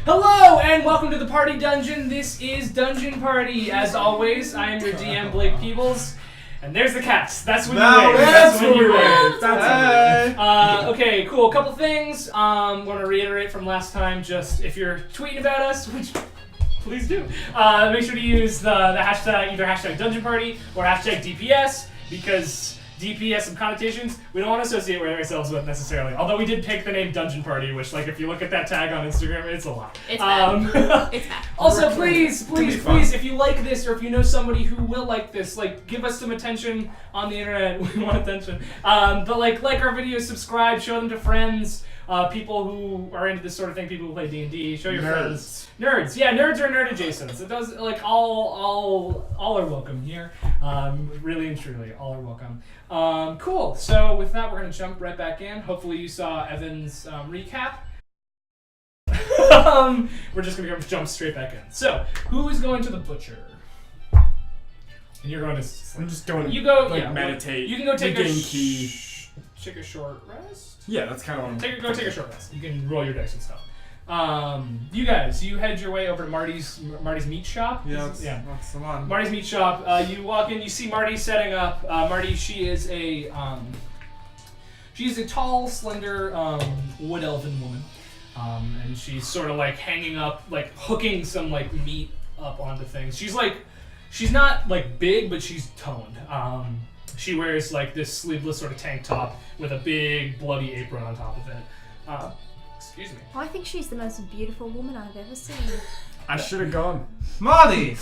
Hello and welcome to the Party Dungeon. This is Dungeon Party. As always, I am your DM, Blake Peebles. And there's the cats. That's when you wave. That's when you wave. Okay, cool. A couple things. Want to reiterate from last time. Just if you're tweeting about us, which please do, make sure to use the hashtag, either hashtag Dungeon Party or hashtag DPS, because DP has some connotations we don't want to associate with ourselves with necessarily. Although we did pick the name Dungeon Party, which, like, if you look at that tag on Instagram, it's a lot. It's bad. It's bad. Also, please, if you like this, or if you know somebody who will like this, like, give us some attention on the internet. We want attention. But like our videos, subscribe, show them to friends. People who are into this sort of thing, people who play D&D, show your friends. Nerds, yeah, nerds are nerd adjacent. It does, like, all are welcome here. Really and truly, all are welcome. Cool. So with that, we're gonna jump right back in. Hopefully you saw Evan's recap. We're just gonna jump straight back in. So who is going to the butcher? And you're going to. I'm just going. You go. Like, yeah, meditate. You can go take take a short rest. Yeah, that's kind of what I'm Go take a short rest. You can roll your dice and stuff. You guys, you head your way over to Marty's meat shop. Yeah, that's the one. Marty's meat shop. You walk in, you see Marty setting up. Marty, she's a tall, slender, wood elven woman, and she's sort of like hanging up, like hooking some like meat up onto things. She's not like big, but she's toned. She wears like this sleeveless sort of tank top with a big bloody apron on top of it. Excuse me. I think she's the most beautiful woman I've ever seen. I should have gone. Marty!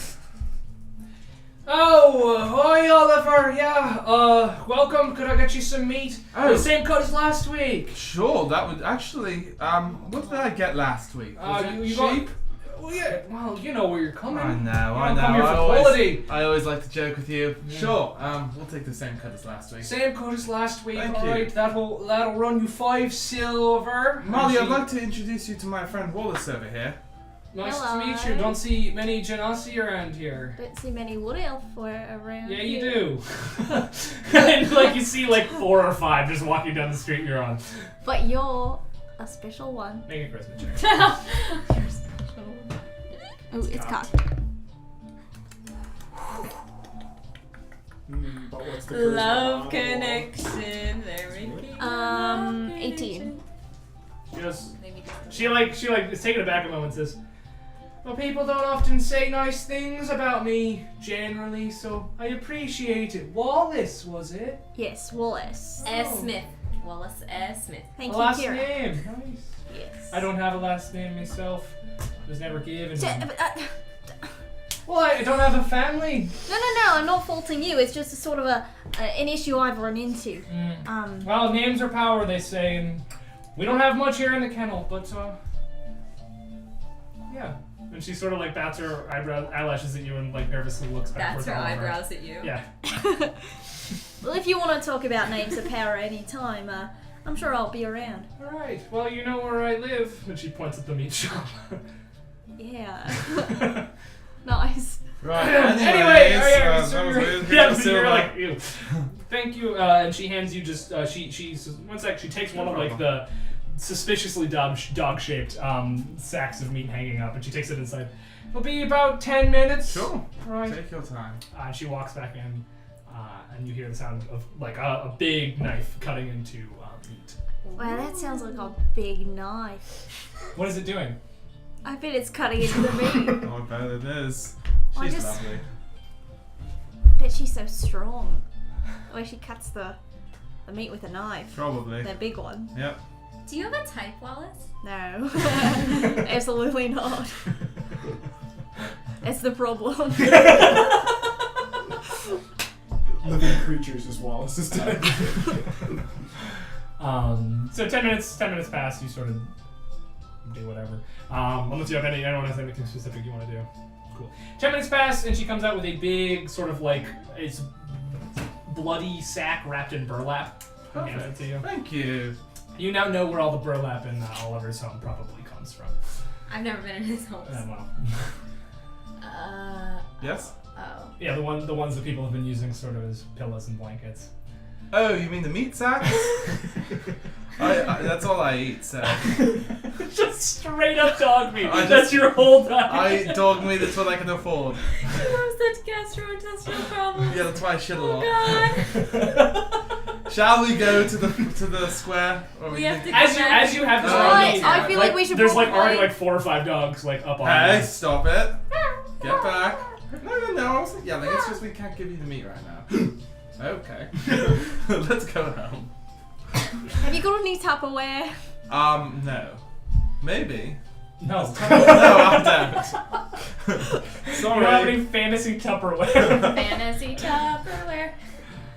Oh, hi Oliver, yeah, welcome, could I get you some meat? Oh. The same cut as last week. Sure, that would actually, what did I get last week? Was it you sheep? Well, yeah, well, you know where you're coming. I know. Come here for quality. I always like to joke with you. Yeah. Sure, we'll take the same cut as last week. Same cut as last week, Thank alright, you. that'll run you 5 silver. Molly, I'd like to introduce you to my friend Wallace over here. Nice Hello. to meet you, don't see many genasi around here. Don't see many wood elf around. Yeah, you here. do. And like you see like 4 or 5 just walking down the street you're on. But you're a special one. Make a charisma check. You're special. Oh, it's cocked. But what's the Love charisma? connection. There we go. 18. She is taken aback a moment and says, well, people don't often say nice things about me, generally, so I appreciate it. Wallace, was it? Yes, Wallace. S. Smith. Wallace S. Smith. Thank A you, last Kira. name. Nice. Yes. I don't have a last name myself. Was never given. So, one. Well, I don't have a family. No, I'm not faulting you. It's just a sort of an issue I've run into. Well, names are power, they say, and we don't have much here in the kennel, but, yeah. And she sort of, like, bats her eyelashes at you and, like, nervously looks back That's towards her Oliver. eyebrows at you. Yeah. Well, if you want to talk about names of power any time, I'm sure I'll be around. Alright, well, you know where I live. And she points at the meat shop. Yeah. Nice. Right, Anyway, that was weird. yeah, Here's so you're silver. like, ew. Thank you, and she hands you just, she's, one sec, she takes one of, like, the suspiciously dog-shaped sacks of meat hanging up, and she takes it inside. It'll be about 10 minutes. Sure, Right. take your time. And she walks back in, and you hear the sound of, like, a big knife cutting into meat. Wow, that sounds like a big knife. What is it doing? I bet it's cutting into the meat. Oh, I bet it is. I She's just- lovely. Bet she's so strong. The way she cuts the meat with a knife. Probably. That big one. Yep. Do you have a type, Wallace? No. Absolutely not. It's the problem. Living creatures is Wallace's type. So 10 minutes pass, you sort of do whatever. Unless you have anyone has anything specific you want to do. Cool. 10 minutes pass, and she comes out with a big sort of like, it's bloody sack wrapped in burlap. And hands it to you. Thank you. You now know where all the burlap in Oliver's home probably comes from. I've never been in his house. Well, Yes? Oh. yeah, the ones that people have been using sort of as pillows and blankets. Oh, you mean the meat sacks? That's all I eat, so. Just Straight up dog meat. I That's your whole diet. Dog meat is what I can afford. You have such gastrointestinal problems. Yeah, that's why I shit a Oh lot. god. Shall we go to the square? Or We have to As you have this Oh, raw yeah. meat, I feel like we should there's like probably- already like 4 or 5 dogs like up on Hey, you. stop it! Get back! No, I wasn't yelling. It's just we can't give you the meat right now. Okay. Let's go home. Have you got any Tupperware? No. Maybe. No, No, I don't. you don't have Sorry. any fantasy Tupperware. Fantasy Tupperware.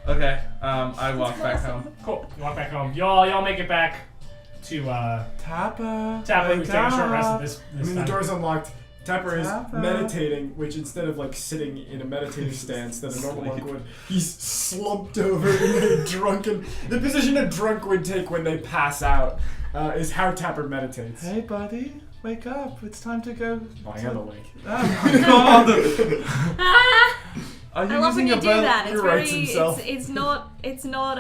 Okay, I walk back home. Cool. You walk back home. Y'all make it back to Tapper. Tapper, who's taking a short rest at this I mean, the time. door's unlocked. Tapper is Tapper. meditating, which instead of like sitting in a meditative stance that a normal monk Sleep. would, he's slumped over in a drunken. The position a drunk would take when they pass out is how Tapper meditates. Hey, buddy, wake up! It's time to go. Oh, I am awake. Oh my god! Ah! Are you I love when using you a do bell? that. He It's writes very. himself. It's not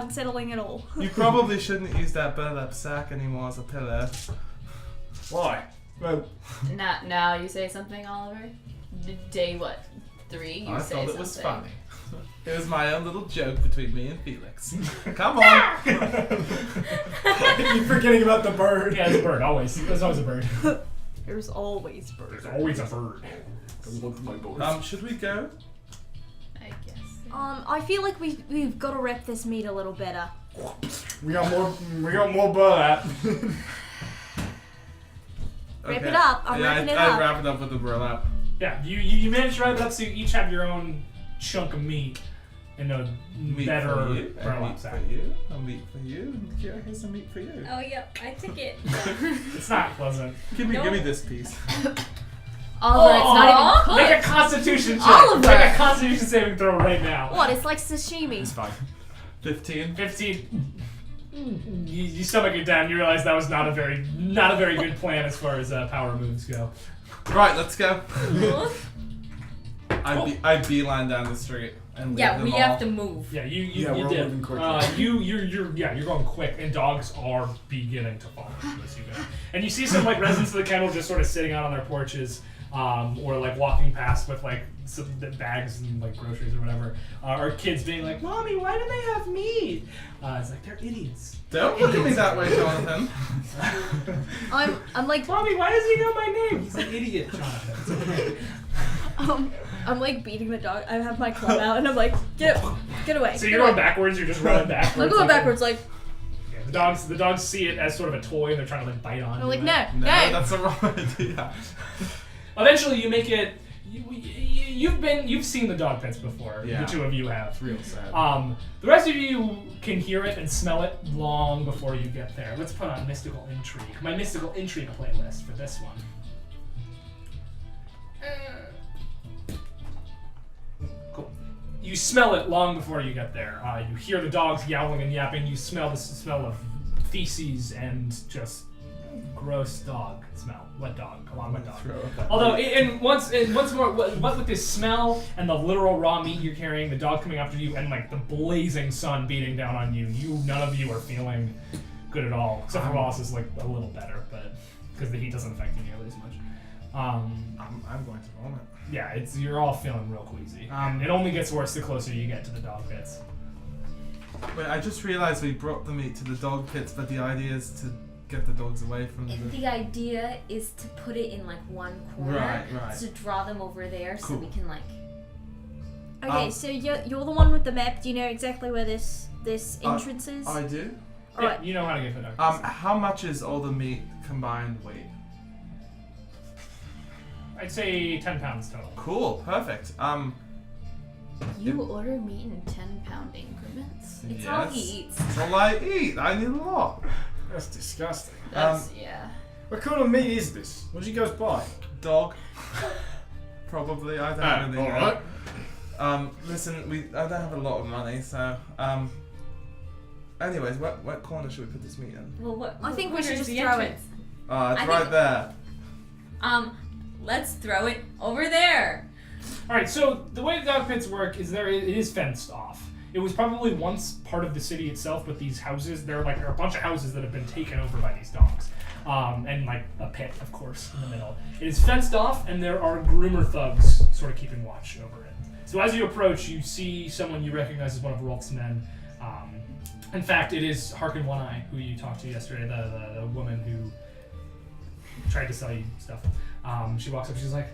unsettling at all. You probably shouldn't use that burlap sack anymore as a pillow. Why? Well, Now you say something, Oliver. Day what? 3. You I say thought something. it was funny. It was my own little joke between me and Felix. Come on! you're forgetting about the bird. Yeah, it's a bird. Always. There's always a bird. There's always birds. There's always a bird. Don't look at my boys. Should we go? I guess. I feel like we've got to rep this meat a little better. We got more burlap. Wrap it up. I'm wrapping it I up. wrap it up with the burlap. Yeah, you managed to wrap it up so you each have your own chunk of meat in a Meat better for you, and burlap meat sack. for you, and meat for you, and Kira, here's some meat for you. Oh yep, I took it. It's not pleasant. Give me No. this piece. Oliver, it's not even Make a cooked. Constitution check. Oliver! Make a Constitution saving throw right now. What? It's like sashimi. It's fine. 15. 15. You stomach it down. You realize that was not a very good plan as far as power moves go. Right, let's go. I beeline down the street and leave Yeah, them we all. have to move. Yeah, you we're did. moving quickly. You're going quick, and dogs are beginning to follow you as you go. And you see some like residents of the kennel just sort of sitting out on their porches, or like walking past with like some bags and like groceries or whatever. Or kids being like, "Mommy, why do they have meat?" It's like they're idiots. Don't look at me that way, Jonathan. I'm like Mommy, why does he know my name? He's an idiot, Jonathan. I'm like beating the dog. I have my club out and I'm like, get away. So get you're going away. backwards. You're just running backwards. I'm going like- backwards like, Yeah, the dogs see it as sort of a toy, and they're trying to like bite on. I'm like, it. no. No, that's the wrong idea. Eventually, you make it. You've seen the dog pits before. Yeah. The two of you have. It's real sad. The rest of you can hear it and smell it long before you get there. Let's put on Mystical Intrigue. My Mystical Intrigue playlist for this one. Cool. You smell it long before you get there. You hear the dogs yowling and yapping. You smell the smell of feces and just gross dog smell. Wet dog. A lot of wet dog. Throw it that Although, way. and once more, what with this smell and the literal raw meat you're carrying, the dog coming after you, and like the blazing sun beating down on you, none of you are feeling good at all. Except for Wallace is like a little better, but because the heat doesn't affect you nearly as much. I'm going to vomit. Yeah, you're all feeling real queasy. It only gets worse the closer you get to the dog pits. Wait, I just realized we brought the meat to the dog pits, but the idea is to get the dogs away from And the... the idea is to put it in like one corner, Right. to draw them over there, so Cool. we can like. Okay, so you're the one with the map. Do you know exactly where this entrance is? I do. Yeah, Alright. you know how to get to the dog pits. How much is all the meat combined weight? I'd say 10 pounds total. Cool, perfect. You order meat in 10-pound increments. It's Yes. all he eats. That's all I eat. I need a lot. That's disgusting. That's yeah. What kind of meat is this? What did you guys buy? Dog. Probably. I don't really know. Alright. Listen, I don't have a lot of money, so anyways, what corner should we put this meat in? Well, what? I think we where should is just the throw entrance? It's I right think- there. Let's throw it over there. Alright, so the way the dog pits work is it is fenced off. It was probably once part of the city itself, but these houses, there are a bunch of houses that have been taken over by these dogs. and like a pit, of course, in the middle. It is fenced off, and there are groomer thugs sort of keeping watch over it. So as you approach, you see someone you recognize as one of Rolf's men. In fact, it is Harkin One Eye, who you talked to yesterday, the woman who tried to sell you stuff. She walks up, she's like,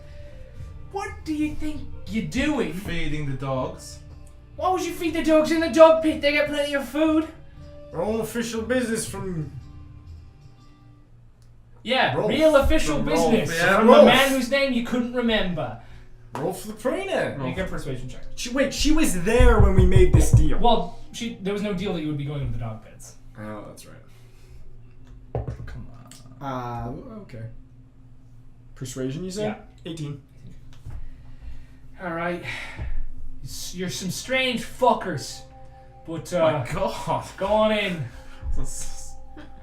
"What do you think you're doing? Feeding the dogs. Why would you feed the dogs in the dog pit? They get plenty of food." All official business from... Yeah, Rolf. real official From Rolf, business. yeah. From a Rolf. man whose name you couldn't remember. Rolf the Trainer. Make a persuasion check. She was there when we made this deal. Well, there was no deal that you would be going to the dog pits. Oh, that's right. Come on. Okay. Persuasion, you said? Yeah. 18. Alright. You're some strange fuckers. But, My God. go on in.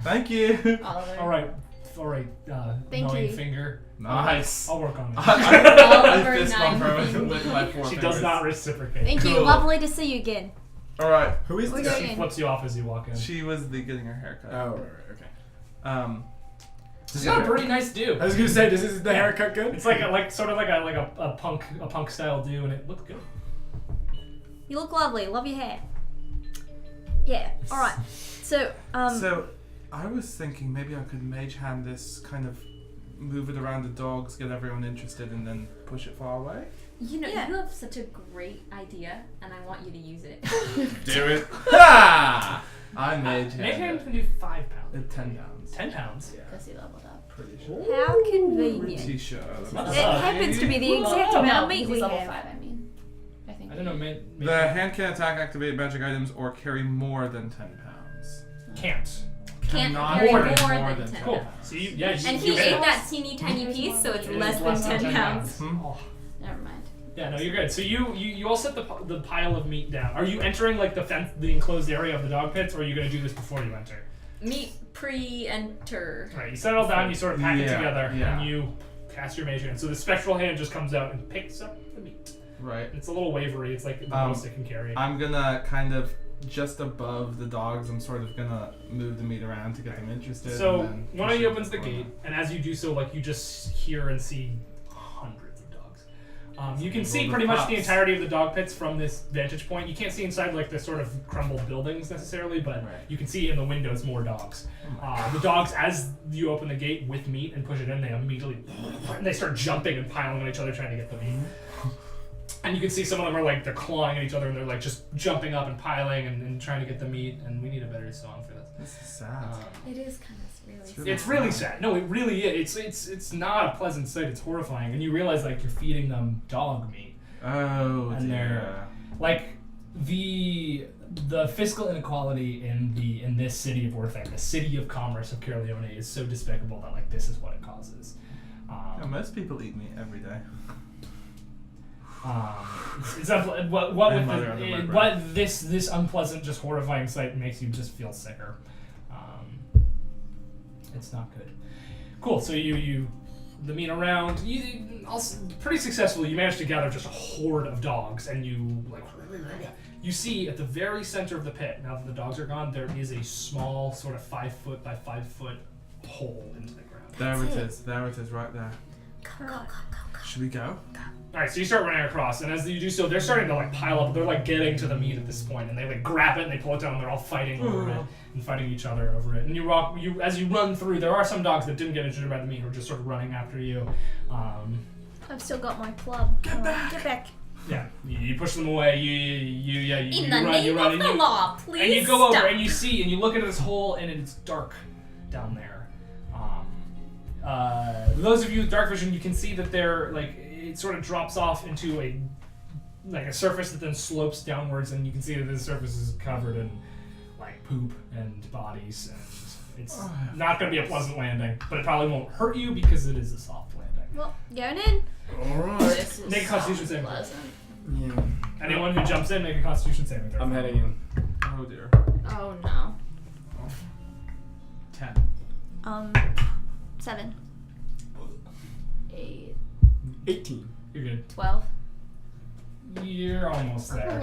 Thank you. Alright, Thank gnawing you. finger. Nice. I'll work on it. I fist bump her with my 4 She fingers. does not reciprocate. Thank you. Cool. Lovely to see you again. All right. Who is We're this? going She in. flips you off as you walk in. She was getting her haircut. Oh, right, okay. She's got a pretty nice do. I was gonna say, is the haircut good? It's like a punk style do, and it looked good. You look lovely. Love your hair. Yeah. All right. So, So, I was thinking maybe I could mage hand this, kind of move it around the dogs, get everyone interested, and then push it far away. You know, Yeah. you have such a great idea, and I want you to use it. Do it. Ha! I mage Make hand him it. do 5 pounds. 10 pounds. 10 pounds. Yeah. Because he leveled up. Pretty sure. how convenient. Pretty sure. Not It bad. happens to be the exact Oh, amount no, of meat he's we level have. 5, I mean. I think. I don't know, The hand can attack, activate magic items, or carry more than 10 pounds. Can't. Can't Cannot carry more more than than 10 Cool. pounds. So you And he ate that teeny tiny piece, so it's It is less than 10 pounds. Hmm? Oh. Never mind. Yeah, no, you're good. So you all set the pile of meat down. Are you entering like the enclosed area of the dog pits, or are you going to do this before you enter? Meat pre-enter. Right, you set it all down, you sort of pack it Yeah, together, yeah. and you cast your mage hand. So the spectral hand just comes out and picks up the meat. Right. It's a little wavery. It's like the most it can carry. I'm gonna kind of just above the dogs. I'm sort of gonna move the meat around to get them interested. So and then one push of you it opens the forward. gate, and as you do so, like you just hear and see hundreds of dogs. You can see Well, the pretty much the pups. entirety of the dog pits from this vantage point. You can't see inside like the sort of crumbled buildings necessarily, but Right. you can see in the windows more dogs. The dogs, as you open the gate with meat and push it in, they immediately they start jumping and piling on each other trying to get the meat. And you can see some of them are like they're clawing at each other and they're like just jumping up and piling and trying to get the meat. And we need a better song for this. This is sad. It is kind of really sad. It's really sad. No, it really is. It's not a pleasant sight. It's horrifying, and you realize like you're feeding them dog meat. Oh And dear. Like the fiscal inequality in this city of Orthanc, the city of commerce of Caerleone, is so despicable that like this is what it causes. Yeah, most people eat meat every day. It's what And with mother under my breath. what this unpleasant, just horrifying sight makes you just feel sicker. It's not good. Cool. So you the meat around. You also, pretty successfully. You manage to gather just a horde of dogs, and you like. You see at the very center of the pit. Now that the dogs are gone, there is a small, sort of 5 foot by 5 foot hole into the ground. There it is. There it is, right there. Go. Should we go? All right, so you start running across, and as you do so, they're starting to like pile up. They're like getting to the meat at this point, and they like grab it and they pull it down. And they're all fighting over it and fighting each other over it. And as you run through, there are some dogs that didn't get injured by the meat who are just sort of running after you. I've still got my club. Get back. Get back. Yeah, you push them away. You In the run, name you run, of and the you, law, please and you go stop. over and you see and you look into this hole and it's dark down there. Those of you with dark vision, you can see that they're like it sort of drops off into a surface that then slopes downwards, and you can see that this surface is covered in like poop and bodies, and it's not going to be a pleasant landing, but it probably won't hurt you because it is a soft landing. Well, going in. Alright. This is Make a Constitution so saving throw. pleasant. Yeah. Anyone who jumps in, make a Constitution saving throw. I'm heading in. Oh dear. Oh no. 10. 7. 8, 18. You're good. 12. You're almost there.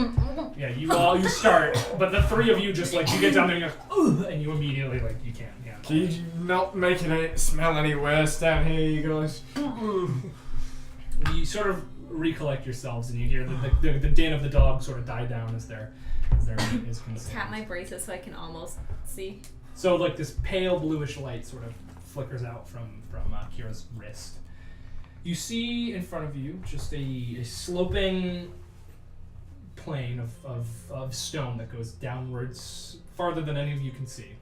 Yeah, you start, but the three of you just like you get down there and you go, and you immediately like you can't handle Can you not make it smell any worse down here, you guys? You sort of recollect yourselves and you hear the din of the dog sort of die down as their meat is consumed. Tap my bracelet so I can almost see. So like this pale bluish light sort of flickers out from Kira's wrist. You see in front of you just a sloping plane of stone that goes downwards farther than any of you can see.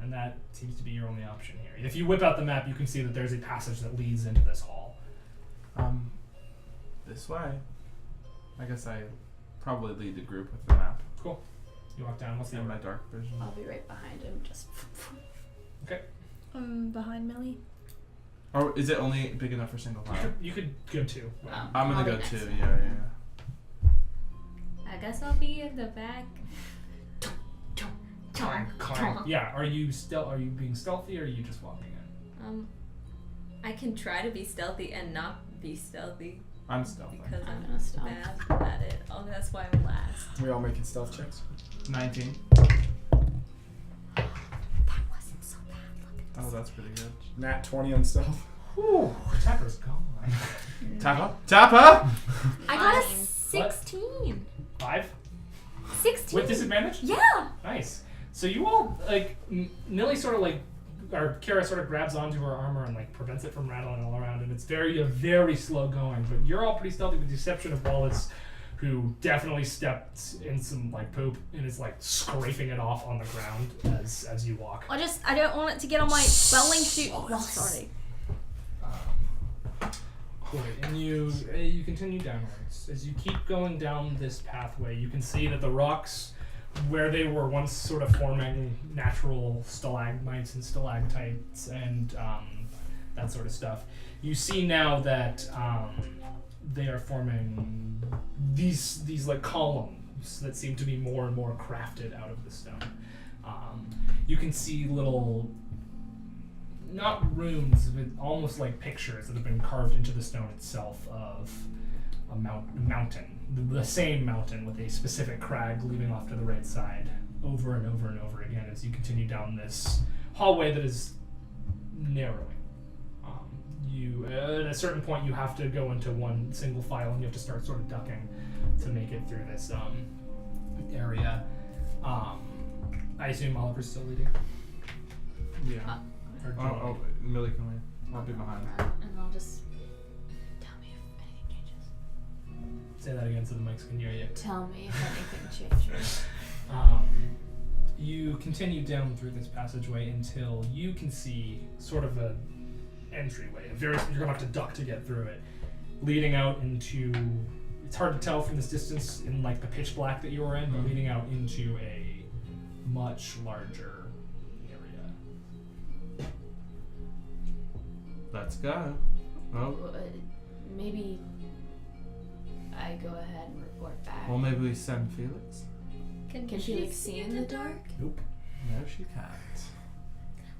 And that seems to be your only option here. If you whip out the map, you can see that there's a passage that leads into this hall. This way. I guess I probably lead the group with the map. Cool. You walk down. What's the In my order? dark vision. I'll be right behind him. Just. Behind Millie. Or is it only big enough for single file? You could go two. I'm gonna I'll be go next too. to Yeah, him. I guess I'll be in the back. Climb. Yeah. Are you being stealthy or are you just walking in? I can try to be stealthy and not be stealthy I'm stealthy. because I'm I'm gonna stealth. bad at it. Oh, that's why I'm last. We all making stealth checks? 19. That wasn't so bad. Look at Oh, that's pretty good. Nat 20 on stealth. Whew. Tapper's gone. Tapper? Tapper! I got a Fine. 16. 5 16. with disadvantage. Yeah. Nice. So you all like Millie sort of like, or Kira sort of grabs onto her armor and like prevents it from rattling all around, and it's very slow going. But you're all pretty stealthy with the exception of Wallace, who definitely stepped in some like poop and is like scraping it off on the ground as you walk. I don't want it to get on my spelling suit. Well, sorry. Cool. And you continue downwards. As you keep going down this pathway, you can see that the rocks, where they were once sort of forming natural stalagmites and stalactites and that sort of stuff, you see now that they are forming these like columns that seem to be more and more crafted out of the stone. You can see little, not runes, but almost like pictures that have been carved into the stone itself of a mountain. The same mountain with a specific crag leading off to the right side over and over and over again as you continue down this hallway that is narrowing. At a certain point you have to go into one single file and you have to start sort of ducking to make it through this area. I assume Oliver's still leading. Yeah. Or do you want Oh, Millie can lead. I'll be behind. And I'll just tell me if anything changes. say that again so the mics can hear you. Tell me if anything changes. You continue down through this passageway until you can see sort of a entryway. You're gonna have to duck to get through it, leading out into. It's hard to tell from this distance in like the pitch black that you were in, but leading out into a much larger area. Let's go. Oh, Maybe I go ahead and report back. well, maybe we send Felix. Can she like see in the dark? Nope. No, she can't.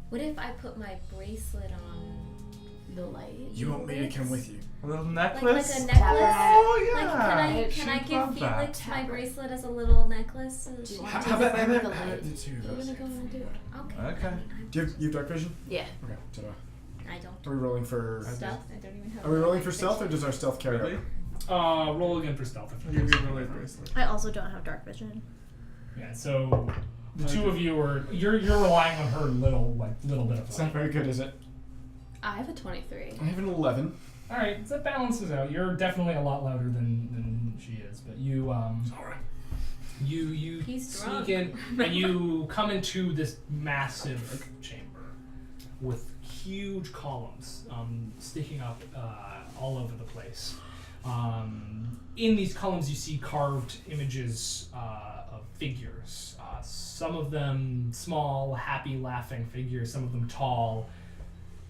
What if I put my bracelet on the light? You want me to come with you? A little Like necklace? a necklace? Oh, yeah. Like, can I She'd give love that. Felix my bracelet as a little necklace? So she How can about remember the the light? two of We're us? gonna go and do it. Okay. Okay. Do you have dark vision? Yeah. Okay, so I don't. are we rolling for... Stealth? I don't even have. Are we rolling for night stealth or vision. does our stealth carry Really? over? Roll again for stealth. If Give you you a Millie's bracelet. I also don't have dark vision. Yeah. So the two of you are you're relying on her little bit of It's not light. very good, is it? I have a 23. I have an 11. All right, so that balances out. You're definitely a lot louder than she is, but you Alright. you He's sneak drunk. in and you come into this massive chamber with huge columns sticking up all over the place. In these columns, you see carved images of figures. Some of them small, happy, laughing figures. Some of them tall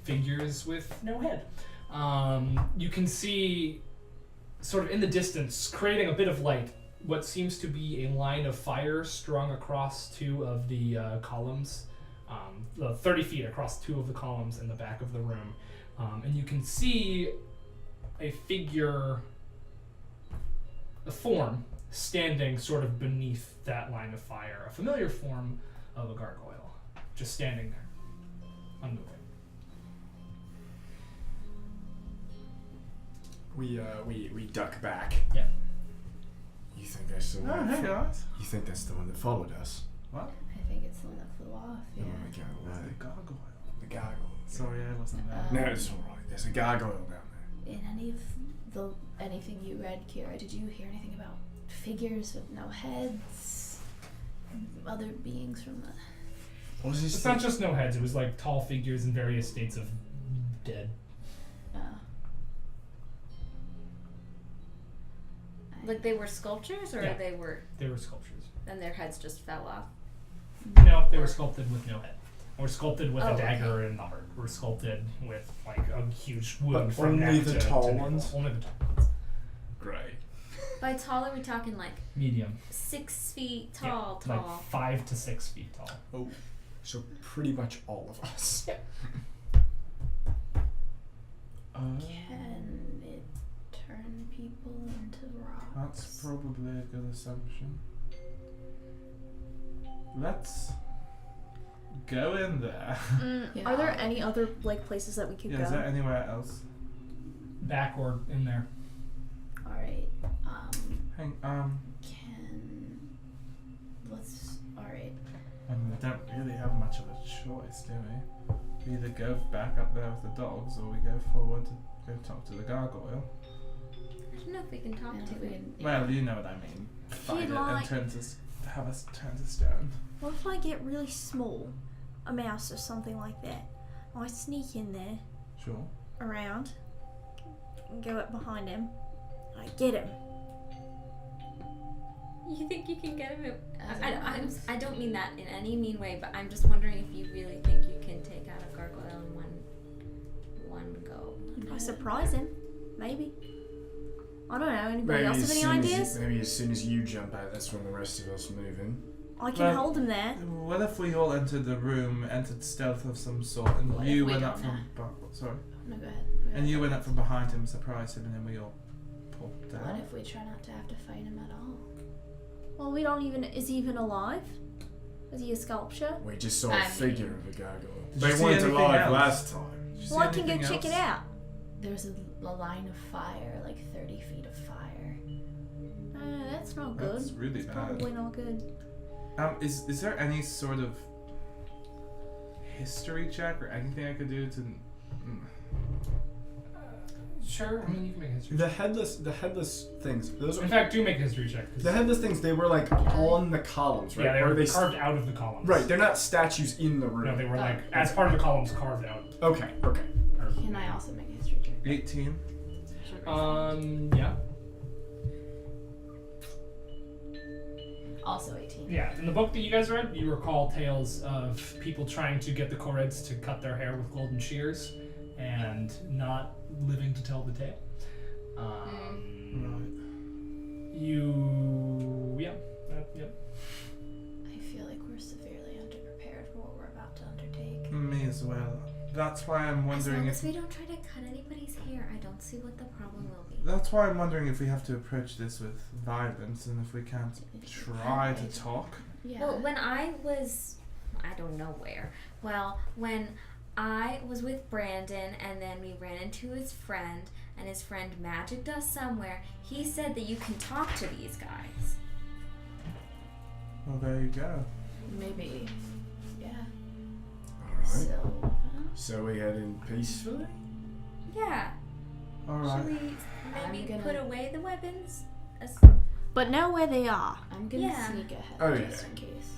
figures with no head. You can see, sort of in the distance, creating a bit of light, what seems to be a line of fire strung across two of the columns, 30 feet across two of the columns in the back of the room. And you can see a figure a form standing sort of beneath that line of fire, a familiar form of a gargoyle, just standing there, unmoving. We duck back. Yeah. You think that's the Oh, one? hey guys. You think that's the one that followed us? What? I think it's the one that flew off. The Yeah. one that got That's away. the gargoyle. The gargoyle. Sorry, I wasn't there. No, it's all right. There's a gargoyle down there. In anything you read, Kira, did you hear anything about figures with no heads? Other beings from the... What was this? It's not just no heads, it was like tall figures in various states of dead. Like they were sculptures, or Yeah. they were, They were sculptures. and their heads just fell off? No, they were sculpted with no head. Or sculpted with Oh, a dagger okay. and a number. Or sculpted with like a huge wound But from only neck the to tall navel. ones? Only the tall ones. Great. By tall, are we talking like Medium. 6 feet Yeah, tall? Like 5 to 6 feet tall. Oh. So pretty much all of us. Yep. Can it turn people into rocks? That's probably a good assumption. Let's go in there. Yeah. Are there any other like places that we could Yeah, go? is there anywhere else? Back or in there. Alright, alright. I mean, we don't really have much of a choice, do we? We either go back up there with the dogs, or we go forward to go talk to the gargoyle. I don't know if we can talk And to if we it. can, Well, you know what I mean. Fight it like- and turn to have us turn to stone. What if I get really small, a mouse or something like that? I sneak in there, Sure. around, and go up behind him. I get him. You think you can get him? As a mouse? I don't mean that in any mean way, but I'm just wondering if you really think you can take out a gargoyle in one go. If I surprise him, maybe. I don't know. Anybody Maybe else as have any soon ideas? maybe as soon as you jump out, that's when the rest of us move in. I can Well- hold him there. What if we all entered the room, entered stealth of some sort, and What you if we went up don't from sorry, no, go ahead. and you went up from behind him, surprised him, and then we all pulled down. What if we try not to have to fight him at all? Well, we don't even. Is he even alive? Is he a sculpture? We just saw I a mean- figure of a gargoyle. Did They you see weren't anything alive else? last time. Did you see Well, I can go anything check it else? out. There's a line of fire, like 30 feet of fire. That's not good. That's really It's bad. probably not good. Is there any sort of history check or anything I could do to? Sure. I mean, you can make a history The headless things. Those check. are In fact, do make a history check. 'Cause the headless things. They were like on the columns, right? yeah, they Or were they carved out of the columns. right. They're not statues in the room. No, they were like as part of the columns carved out. Okay. Okay. Can I also make a history check? 18. Yeah. Also 18. Yeah, in the book that you guys read, you recall tales of people trying to get the Korreds to cut their hair with golden shears and not living to tell the tale. Yep. I feel like we're severely underprepared for what we're about to undertake. Me as well. That's why I'm As wondering long if. as we don't try to cut anybody's hair, I don't see what the problem will be. That's why I'm wondering if we have to approach this with violence and if we can't try to talk. Yeah. Well, when I was, I don't know where. Well, when I was with Brandon and then we ran into his friend and his friend magicked us somewhere, he said that you can talk to these guys. Well, there you go. Maybe. Yeah. All right. So, So we head in peacefully. Yeah. All Should right. we maybe I'm gonna- put away the weapons? But know where they are. I'm gonna Yeah. sneak ahead Oh, just yeah. in case.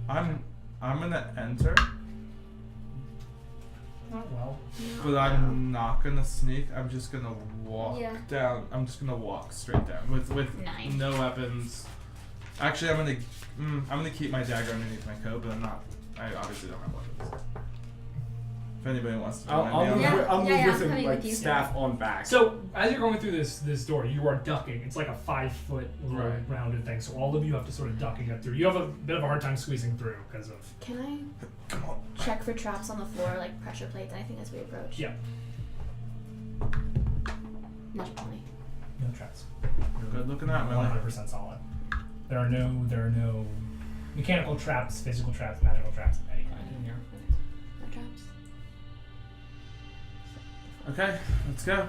I'm gonna enter, Not well. but I'm not gonna sneak. I'm just gonna walk Yeah. down. I'm just gonna walk straight down with Nice. no weapons. Actually, I'm gonna keep my dagger underneath my coat, but I obviously don't have weapons. If anybody wants to join I'll me, move, Yeah. I'll move Yeah, with I'm him, coming like with you. staff on back. So as you're going through this door, you are ducking. It's like a 5-foot Right. rounded thing. So all of you have to sort of duck and get through. You have a bit of a hard time squeezing through because of. Can I come on. check for traps on the floor, like pressure plates, anything as we approach? Yeah. Not 20. No traps. Good looking out, man. 100% solid. There are no mechanical traps, physical traps, magical traps of any kind in here. No traps. Okay, let's go.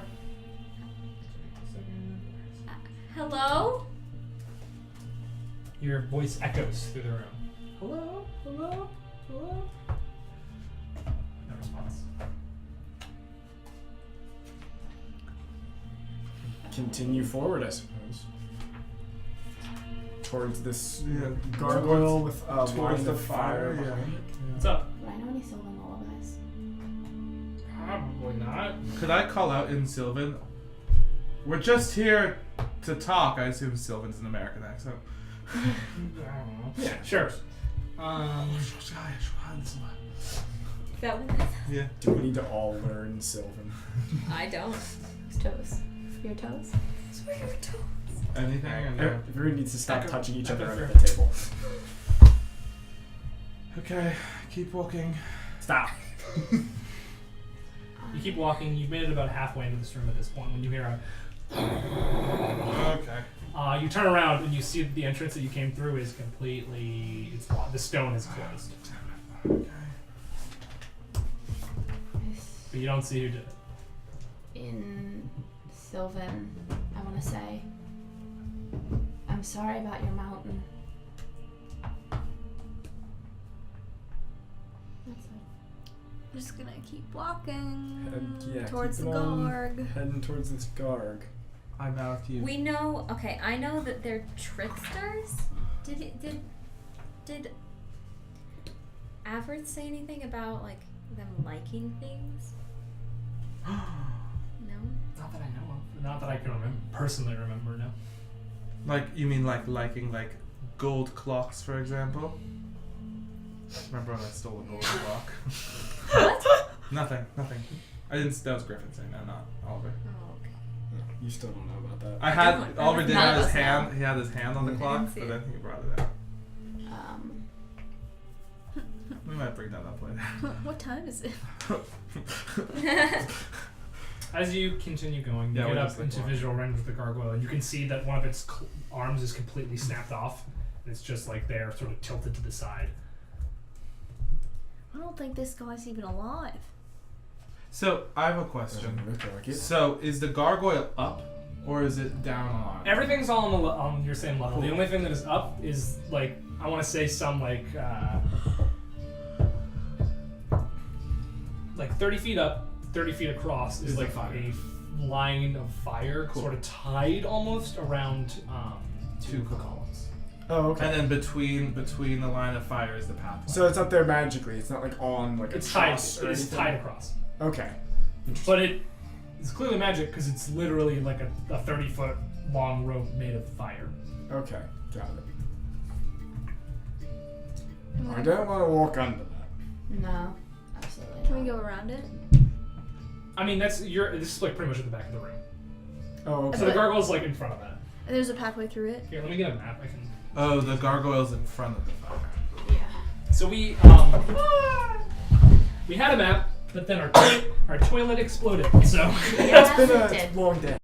Hello? Your voice echoes through the room. Hello? Hello? Hello? No response. Continue forward, I suppose. Towards this Yeah. gargoyle with a Towards line the of fire fire, yeah. behind it. What's up? Do I know any Sylvan lullabies? Probably not. Could I call out in Sylvan? We're just here to talk. I assume Sylvan's an American accent. I don't know. Yeah, sure. Is that what this Yeah. Do we need to all learn Sylvan? I don't. It's toes. Your toes? Anything? Or no? Everyone needs to stop Echo- touching each other echo under the table. Okay, keep walking. Stop. You keep walking. You've made it about halfway into this room at this point when you hear a. Okay. You turn around and you see that the entrance that you came through is completely. It's locked. The stone is closed, Okay. but you don't see who did it. In Sylvan, I want to say, I'm sorry about your mountain. That's it. I'm just gonna keep walking Yeah, towards keep the on Garg. Heading towards this Garg. I'm out with you. We know. Okay, I know that they're tricksters. Did Averett say anything about like them liking things? No. Not that I know of. Not that I can personally remember. No. Like, you mean like liking like gold clocks, for example? Remember when I stole a gold clock? What? Nothing. I didn't. That was Griffin saying that, not Oliver. Oh, okay. You still don't know about that. I had don't. Oliver did None have of his us hand. know. He had his hand on the clock, see but it. then he brought it out. Um, We might bring that up later. What time is it? As you continue going, you Yeah, get we're up just, like, into walking. visual range of the gargoyle, and you can see that one of its arms is completely snapped off. And it's just like there, sort of tilted to the side. I don't think this guy's even alive. So I have a question. Doesn't look like it. So is the gargoyle up or is it down on? Everything's all on your same level. The only thing that is up is like I want to say some like 30 feet up, 30 feet across is Is the like fire. a line of fire, Cool. sort of tied almost around two columns. Oh, okay. And then between the line of fire is the pathway. So it's up there magically. It's not like on like It's a tied. truss or It's anything? tied across. Okay. But it's clearly magic because it's literally like a 30-foot long rope made of fire. Okay. Got it. Can I we, don't want to walk under that. no, absolutely can we not. go around it? I mean, this is like pretty much at the back of the room. Oh, okay. So the gargoyle's like in front of that. And there's a pathway through it. Here, let me get a map. I can. Oh, the gargoyle's in front of the fire. Yeah. So we had a map, but then our toilet exploded. So It's been it a did. long day.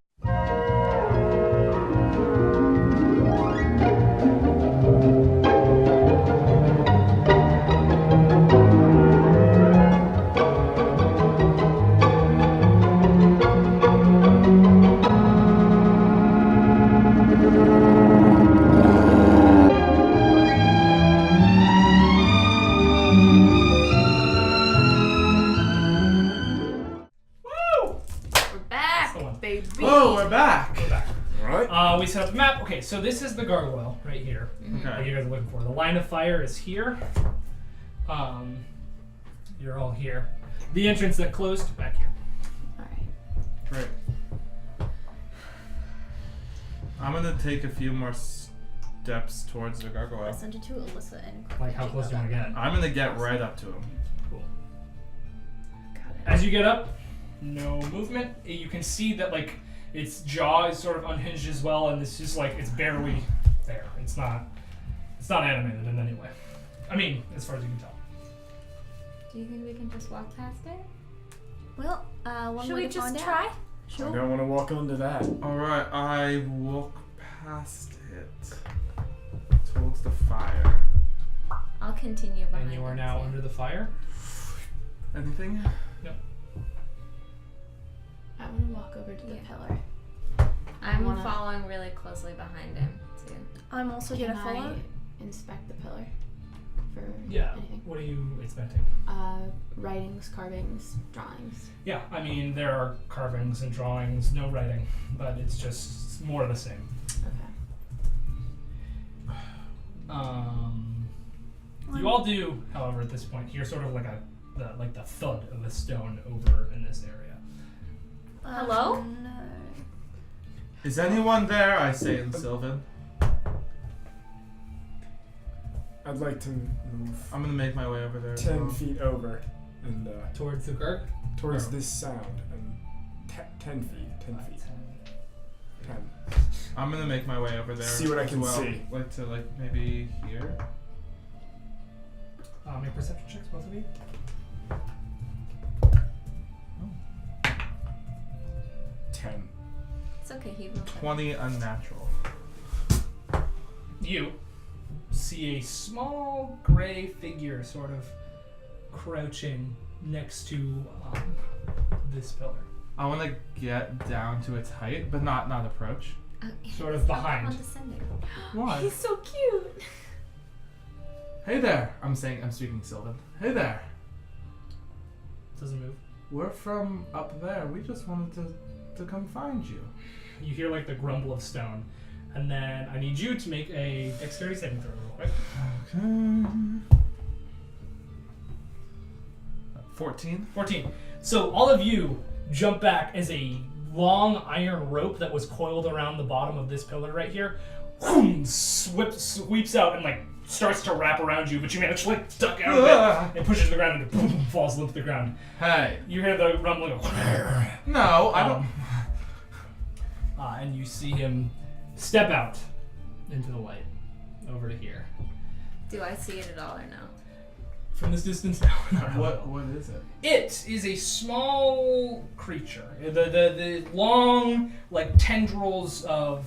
woo! We're back, the one. baby. Oh, we're back. Go back. Right. We set up the map. Okay, so this is the gargoyle right here. That Okay. you guys are looking for. The line of fire is here. You're all here. The entrance that closed back here. Alright. Great. I'm gonna take a few more steps towards the I'll gargoyle. send it to Alyssa and. Like, how close do you want to get? I'm gonna get right up to him. Cool. Got it. As you get up, no movement. You can see that like its jaw is sort of unhinged as well, and it's just like it's barely there. It's not animated in any way. I mean, as far as you can tell. Do you think we can just walk past it? Well, one Should way we to just find try? out. I don't want to walk onto that. Alright, I walk past it towards the fire. I'll continue behind. And you are now under the fire. Anything? I want to walk over to the pillar. I'm following really closely behind him too. I'm also Can gonna follow. I inspect the pillar for anything? What are you expecting? Writings, carvings, drawings. Yeah, I mean, there are carvings and drawings, no writing, but it's just more of the same. Okay. You all do, however, at this point, hear sort of like the thud of a stone over in this area. Hello? No. Is anyone there? I say in Sylvan. I'd like to move I'm gonna make my way over there. 10 feet over and Towards the garg? towards this sound and 10 feet. 10 feet. 10. I'm gonna make my way over there. See what I as can well. see. Like to maybe here. Make perception checks, both of you. 10. It's okay, he will. 20 unnatural. You see a small gray figure sort of crouching next to this pillar. I want to get down to its height, but not approach. Sort of behind. Condescending. Why? He's so cute. Hey there. I'm speaking Sylvan. Hey there. Doesn't move. We're from up there. We just wanted to come find you. You hear like the grumble of stone, and then I need you to make a dexterity saving throw real quick. Okay. 14. 14. So all of you jump back as a long iron rope that was coiled around the bottom of this pillar right here sweeps out and like starts to wrap around you, but you manage to like duck out of it and pushes to the ground and boom, falls limp to the ground. Hey. You hear the rumbling of No, I don't. and you see him step out into the light over to here. Do I see it at all or no? From this distance now. What is it? It is a small creature. The long, like tendrils of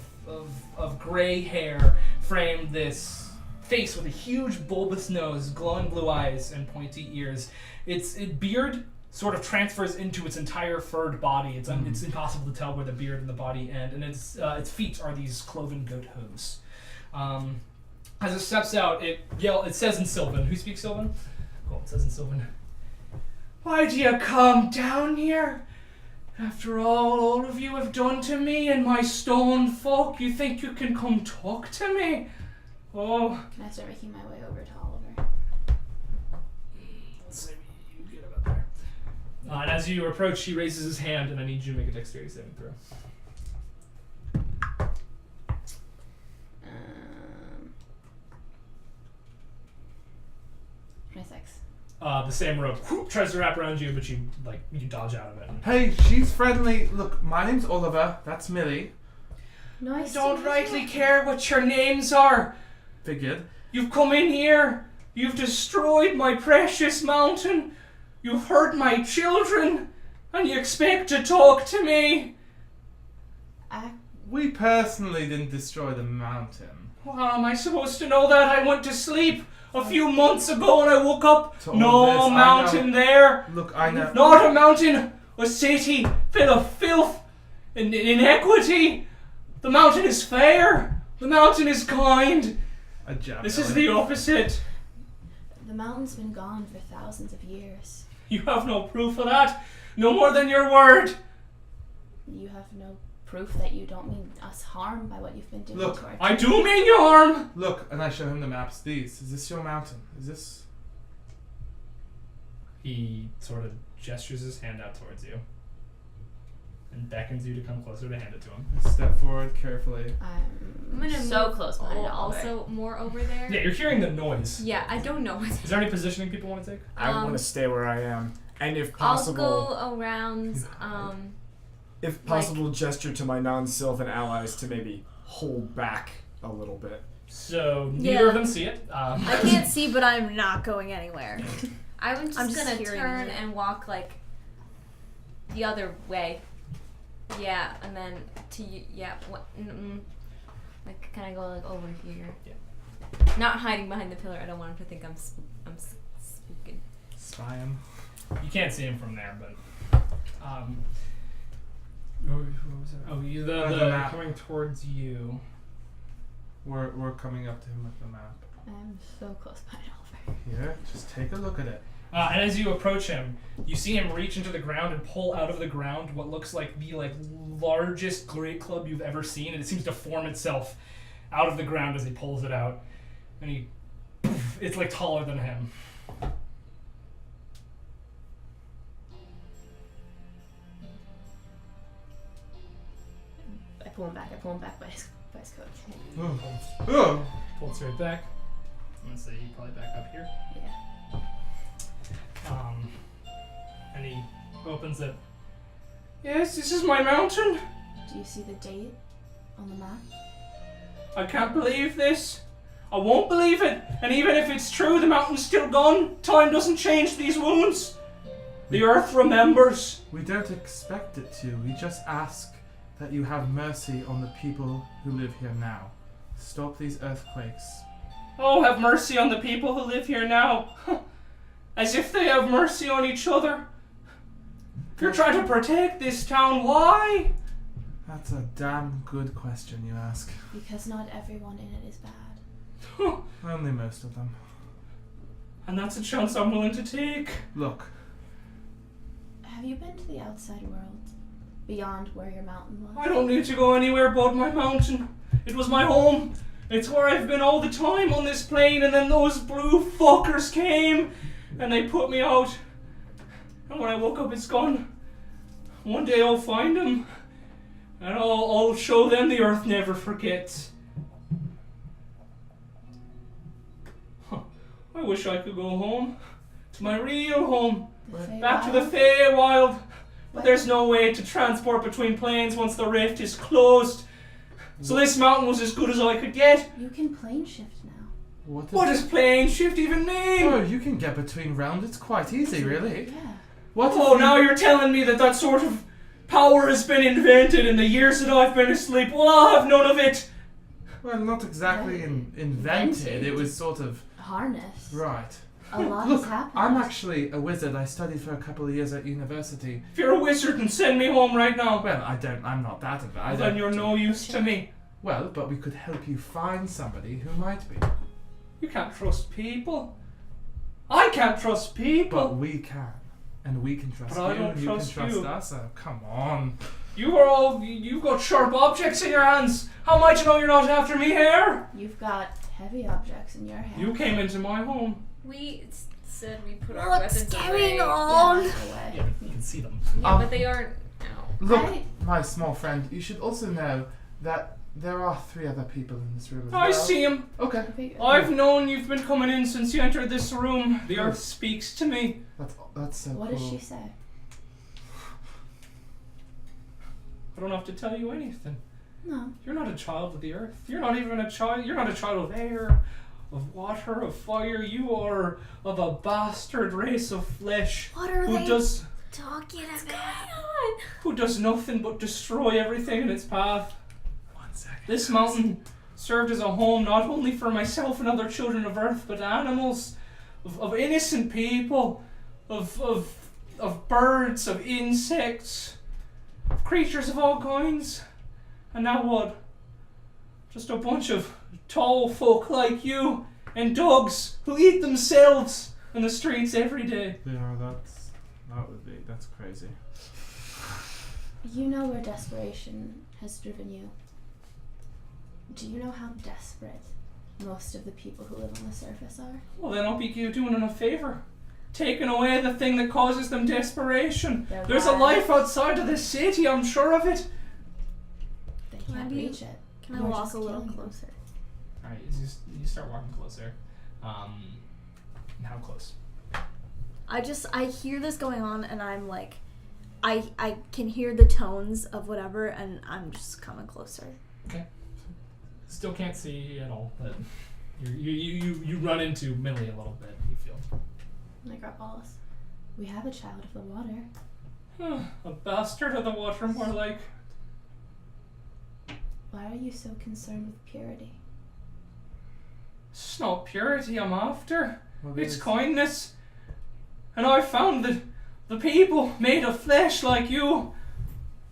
gray hair frame this face with a huge bulbous nose, glowing blue eyes, and pointy ears. Its beard sort of transfers into its entire furred body. It's impossible to tell where the beard and the body end, and its feet are these cloven goat hooves. As it steps out, it says in Sylvan. Who speaks Sylvan? Cool, it says in Sylvan. Why do you come down here? After all of you have done to me and my stone folk, you think you can come talk to me? Oh. Can I start making my way over to Oliver? Let's see, you get about there. And as you approach, he raises his hand, and I need you to make a dexterity saving throw. 26. The same rope tries to wrap around you, but you dodge out of it. Hey, she's friendly. Look, my name's Oliver. That's Millie. Nice. I don't rightly care what your names are. Figured. You've come in here. You've destroyed my precious mountain. You've hurt my children, and you expect to talk to me. We personally didn't destroy the mountain. How am I supposed to know that? I went to sleep a few months ago and I woke up. To all No this, mountain there. Look, I know. Not a mountain. A city full of filth and inequity. The mountain is fair. The mountain is kind. A job. This is the opposite. The mountain's been gone for thousands of years. You have no proof of that. No more than your word. You have no proof that you don't mean us harm by what you've been doing Look, to our I do mean you harm. Look, and I show him the maps. These. Is this your mountain? Is this? He sort of gestures his hand out towards you and beckons you to come closer to hand it to him. I step forward carefully. I'm gonna so move close behind Oliver. also more over there. Yeah, you're hearing the noise. Yeah, I don't know. Is there any positioning people want to take? I want to stay where I am, and if possible, I'll go around. if possible, gesture to my non-Sylvan allies to maybe hold back a little bit. So neither of them see it. I can't see, but I'm not going anywhere. I'm just I'm just gonna hearing turn it. and walk like the other way. Yeah, and then to you. Yeah. What? Like, can I go like over here? Yeah. Not hiding behind the pillar. I don't want him to think I'm spooking. Spy him. You can't see him from there, but what was it? Oh, you The the map. coming towards you. We're coming up to him with the map. I'm so close behind Oliver. Here, just take a look at it. And as you approach him, you see him reach into the ground and pull out of the ground what looks like the largest great club you've ever seen, and it seems to form itself out of the ground as he pulls it out. And it's like taller than him. I pull him back by his coat. Oh. Pull it straight back. I'm gonna say you probably back up here. Yeah. And he opens it. Yes, this is my mountain. Do you see the date on the map? I can't believe this. I won't believe it. And even if it's true, the mountain's still gone. Time doesn't change these wounds. The earth remembers. We don't expect it to. We just ask that you have mercy on the people who live here now. Stop these earthquakes. Oh, have mercy on the people who live here now. As if they have mercy on each other. If you're trying to protect this town, why? That's a damn good question you ask. Because not everyone in it is bad. Only most of them. And that's a chance I'm willing to take. Look, Have you been to the outside world? Beyond where your mountain was? I don't need to go anywhere but my mountain. It was my home. It's where I've been all the time on this plane, and then those blue fuckers came and they put me out. And when I woke up, it's gone. One day I'll find them, and I'll show them the earth never forgets. Huh. I wish I could go home. To my real home. Back to the Feywild. But there's no way to transport between planes once the rift is closed. So this mountain was as good as I could get. You can plane shift now. what Does plane shift even mean? Oh, you can get between realms. It's quite easy, really. Yeah. What? Oh, now you're telling me that sort of power has been invented in the years that I've been asleep. Well, I'll have none of it. Well, not exactly invented. It was sort of Harness. right. A lot Look, has happened. I'm actually a wizard. I studied for a couple of years at university. If you're a wizard, then send me home right now. Well, I'm not that of it. Then you're no use to me. Well, but we could help you find somebody who might be. You can't trust people. I can't trust people. But we can. And we can trust But I you. don't and you trust can trust you. us. Oh, come on. You've got sharp objects in your hands. How am I to know you're not after me here? You've got heavy objects in your hands. You came into my home. We said we put our What's weapons going away. on? Yeah, away. Yeah, you can see them. Yeah, but they aren't. No. Look, I- my small friend, you should also know that there are 3 other people in this room as well. I see him. Okay. I've known you've been coming in since you entered this room. The earth speaks to me. That's so What cool. does she say? I don't have to tell you anything. No. You're not a child of the earth. You're not even a child. You're not a child of air, of water, of fire. You are of a bastard race of flesh What are who they does talking about? who does nothing but destroy everything in its path. 1 second. This mountain served as a home not only for myself and other children of earth, but animals, of innocent people, of birds, of insects, of creatures of all kinds. And now what? Just a bunch of tall folk like you and dogs who eat themselves in the streets every day. Yeah, that's crazy. You know where desperation has driven you. Do you know how desperate most of the people who live on the surface are? Well, then I'll be doing them a favor. Taking away the thing that causes them desperation. Their There's a lives. life outside of this city, I'm sure of it. They Can I can't be- reach it. Can I You're walk just a little killing them. closer? Alright, you start walking closer. How close? I hear this going on and I'm like, I can hear the tones of whatever and I'm just coming closer. Still can't see at all, but you run into Millie a little bit, you feel. And I grab Wallace. We have a child of the water. A bastard of the water, more like. Why are you so concerned with purity? It's not purity I'm after. Well, It's there's- kindness. And I've found that the people made of flesh like you,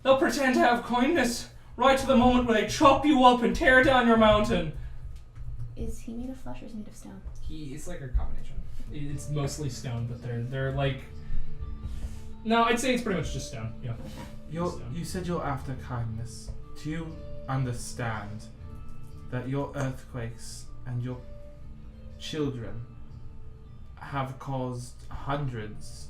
they'll pretend to have kindness right to the moment where they chop you up and tear down your mountain. Is he made of flesh or is he made of stone? It's like a combination. It's mostly stone, but they're like... No, I'd say it's pretty much just stone. Yeah. You said you're after kindness. Do you understand that your earthquakes and your children have caused hundreds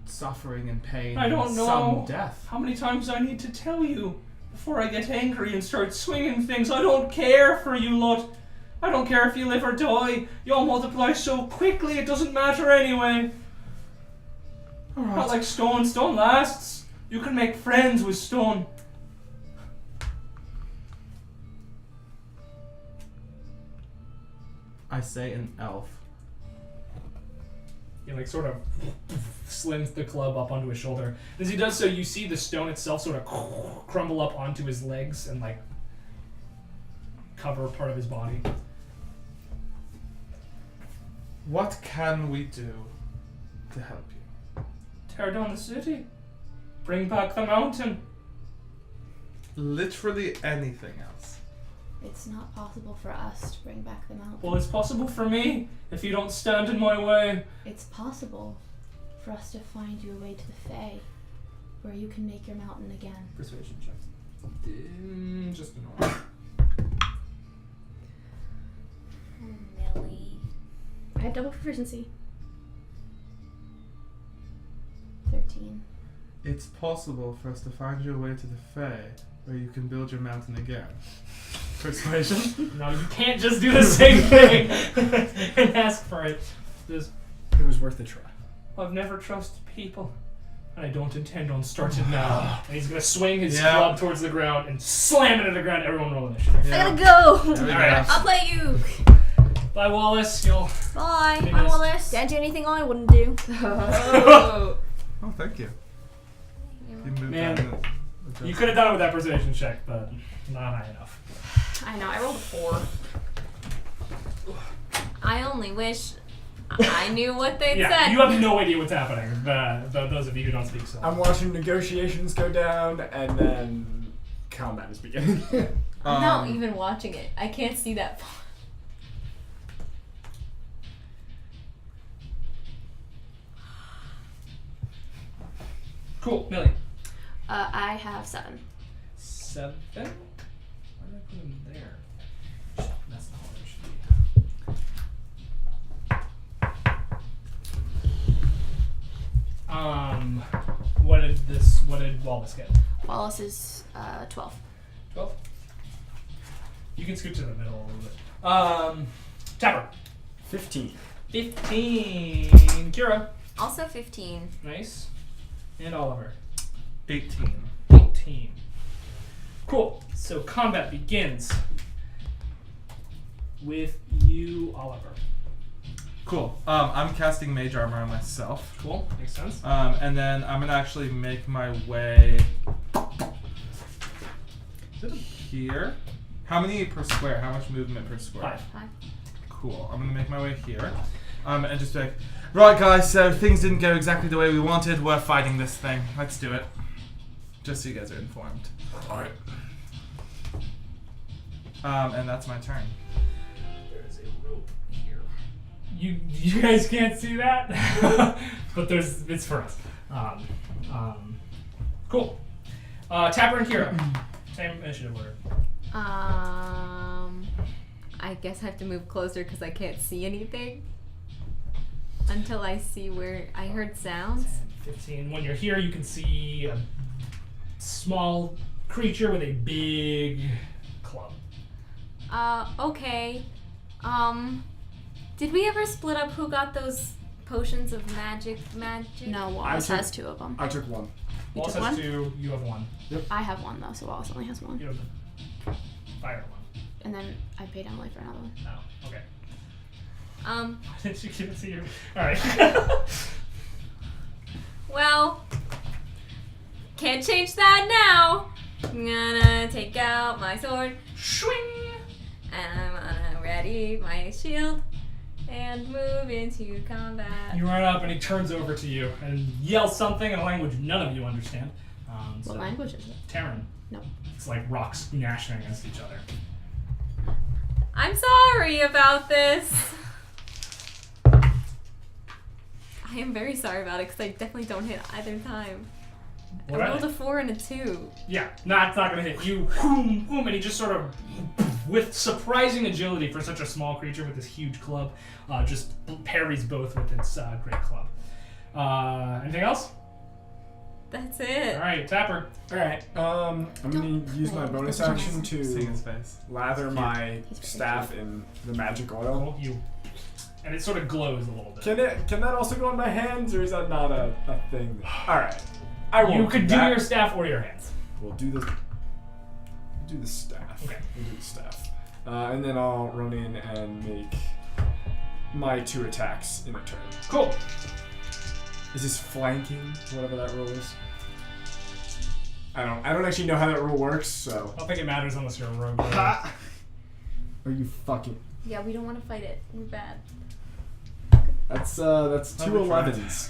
suffering and pain I don't and know some death? how many times I need to tell you before I get angry and start swinging things. I don't care for you lot. I don't care if you live or die. You all multiply so quickly it doesn't matter anyway. Not like stone. Stone lasts. You can make friends with stone. I say an elf. He like sort of slings the club up onto his shoulder. As he does so, you see the stone itself sort of crumble up onto his legs and like cover part of his body. What can we do to help you? Tear down the city. Bring back the mountain. Literally anything else. It's not possible for us to bring back the mountain. Well, it's possible for me if you don't stand in my way. It's possible for us to find you a way to the Fae, where you can make your mountain again. Persuasion check. Just a normal. Oh, Millie. I have double proficiency. 13. It's possible for us to find your way to the Fae, where you can build your mountain again. Persuasion? No, you can't just do the same thing and ask for it. Just, It was worth a try. I've never trusted people, and I don't intend on starting now. And he's gonna swing his Yeah. club towards the ground and slam it into the ground. Everyone roll initiative. I gotta go. There we go. Alright. I'll play you. Bye, Wallace. You'll. Bye. Hey, Bye, miss. Wallace. Can't do anything I wouldn't do. Oh. Oh, thank you. You moved Man, down the You could have done it with that persuasion check, but not high enough. I know, I rolled a 4. I only wish I knew what they'd Yeah, said. you have no idea what's happening. Those of you who don't speak so. I'm watching negotiations go down, and then combat is beginning. I'm not even watching it. I can't see that far. Cool, Millie. I have 7. 7. Why did I put him there? That's not what it should be. What did Wallace get? Wallace is 12. 12? You can scoot to the middle a little bit. Tapper. 15. 15. Kira. Also 15. Nice. And Oliver. 18. 18. Cool. So combat begins with you, Oliver. Cool. I'm casting Mage Armor on myself. Cool. Makes sense. And then I'm gonna actually make my way here. How many per square? How much movement per square? 5. Cool. I'm gonna make my way here. And just be like, right guys, so things didn't go exactly the way we wanted. We're fighting this thing. Let's do it. Just so you guys are informed. Alright. And that's my turn. There's a rope here. You guys can't see that, but it's for us. Cool. Tapper and Kira. Same initiative order. I guess I have to move closer because I can't see anything until I see where I heard sounds. 15. When you're here, you can see a small creature with a big club. Okay. Did we ever split up who got those potions of magic? No, Wallace took- has 2 of them. I took 1. You Wallace took has one? 2. You have 1. I have 1 though, so Wallace only has 1. You have fire 1. And then I paid Emily for another one. Oh, okay. Um. Why didn't you give it to you? All right. Well, can't change that now. I'm gonna take out my sword. Swing! And I'm gonna ready my shield. And move into combat. You run up and he turns over to you and yells something in a language none of you understand. What language is it? Terran. No. It's like rocks gnashing against each other. I'm sorry about this. I am very sorry about it because I definitely don't hit either time. What? I rolled a 4 and a 2. Yeah, it's not gonna hit you. Whoom, whoom, and he just sort of, with surprising agility for such a small creature with this huge club, just parries both with its great club. Anything else? That's it. All right, Tapper. Alright, I'm gonna use my bonus action See to his face. lather my He's very staff in the magic oil. You, and it sort of glows a little bit. Can that also go on my hands, or is that not a thing? Alright. I won't You could do that. your staff or your hands. We'll do the staff. Okay. We'll do the staff. And then I'll run in and make my 2 attacks in a turn. Cool. Is this flanking, whatever that rule is? I don't actually know how that rule works, so. I don't think it matters unless you're a rogue. Are you fucking? Yeah, we don't want to fight it. We're bad. That's 2 11s.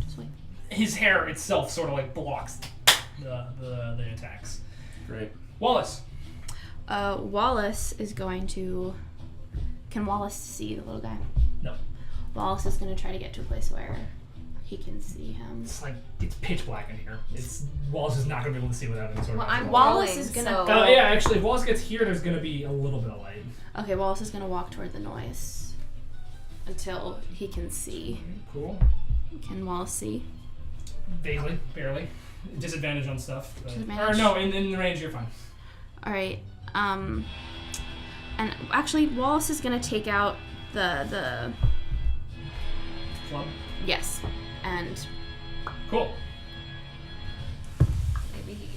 Just wait. His hair itself sort of like blocks the attacks. Great. Wallace. Wallace is going to. Can Wallace see the little guy? No. Wallace is going to try to get to a place where he can see him. It's like it's pitch black in here. Wallace is not gonna be able to see without any sort Well, of. I'm Wallace rolling, is gonna so- go- Yeah, actually, if Wallace gets here, there's gonna be a little bit of light. Okay, Wallace is going to walk toward the noise until he can see. Cool. Can Wallace see? Vaguely, barely. Disadvantage on stuff. Disadvantage? Or no, in the range you're fine. All right. And actually, Wallace is going to take out the Club. yes, and Cool.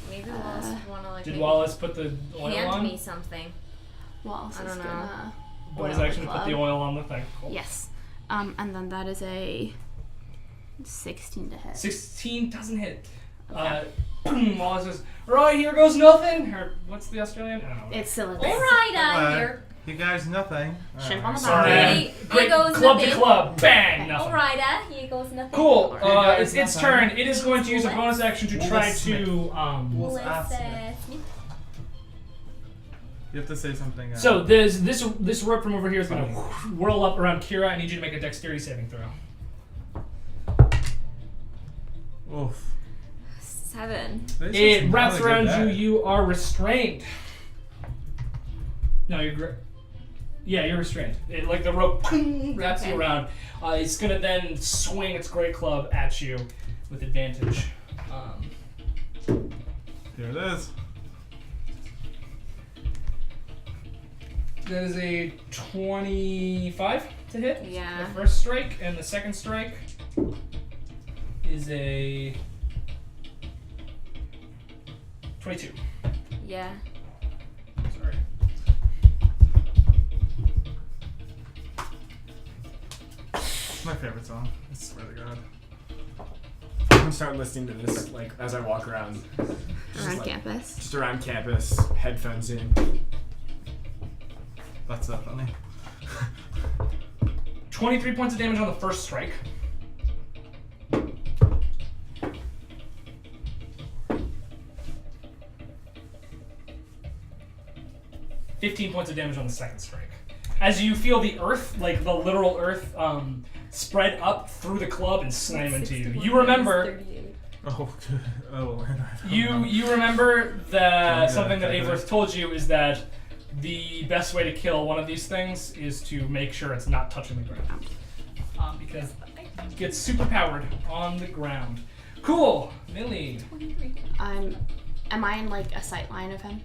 Maybe Wallace would want to like. Did maybe Wallace put the oil hand on? me something? Wallace I is don't going know. to Bonus action to put the oil on the thing. Cool. Yes. And then that is a 16 to hit. 16 doesn't hit. Okay. Wallace says, "Right, here goes nothing." Or what's the Australian? I don't know. It's cylinder. All right, here. You guys, nothing. Shrimp on the Sorry. bottom. Hey, Great here goes club nothing. to club. Bang. All Nothing. right, here goes nothing. Cool. Here goes It's nothing. turn. It is going to use a bonus action to try Smith. to. Wolf ass. Smith. You have to say something. So this rope from over here is going to whirl up around Kira. I need you to make a dexterity saving throw. Oof. 7. It wraps around you. You are restrained. No, you're. Yeah, you're restrained. Like the rope wraps you around. It's gonna then swing its great club at you with advantage. Here it is. That is a 25 to hit. Yeah. The first strike, and the second strike is a 22. Yeah. Sorry. It's my favorite song. I swear to God. I'm gonna start listening to this like as I walk around. Just Around like- campus. Just around campus, headphones in. That's so funny. 23 points of damage on the first strike. $15 points of damage on the second strike. As you feel the earth, like the literal earth, spread up through the club and slam into you. You remember. Oh, oh. You remember that Okay, something that okay. Averith told you is that the best way to kill one of these things is to make sure it's not touching the ground. Because it gets super powered on the ground. Cool, Millie. Am I in like a sight line of him?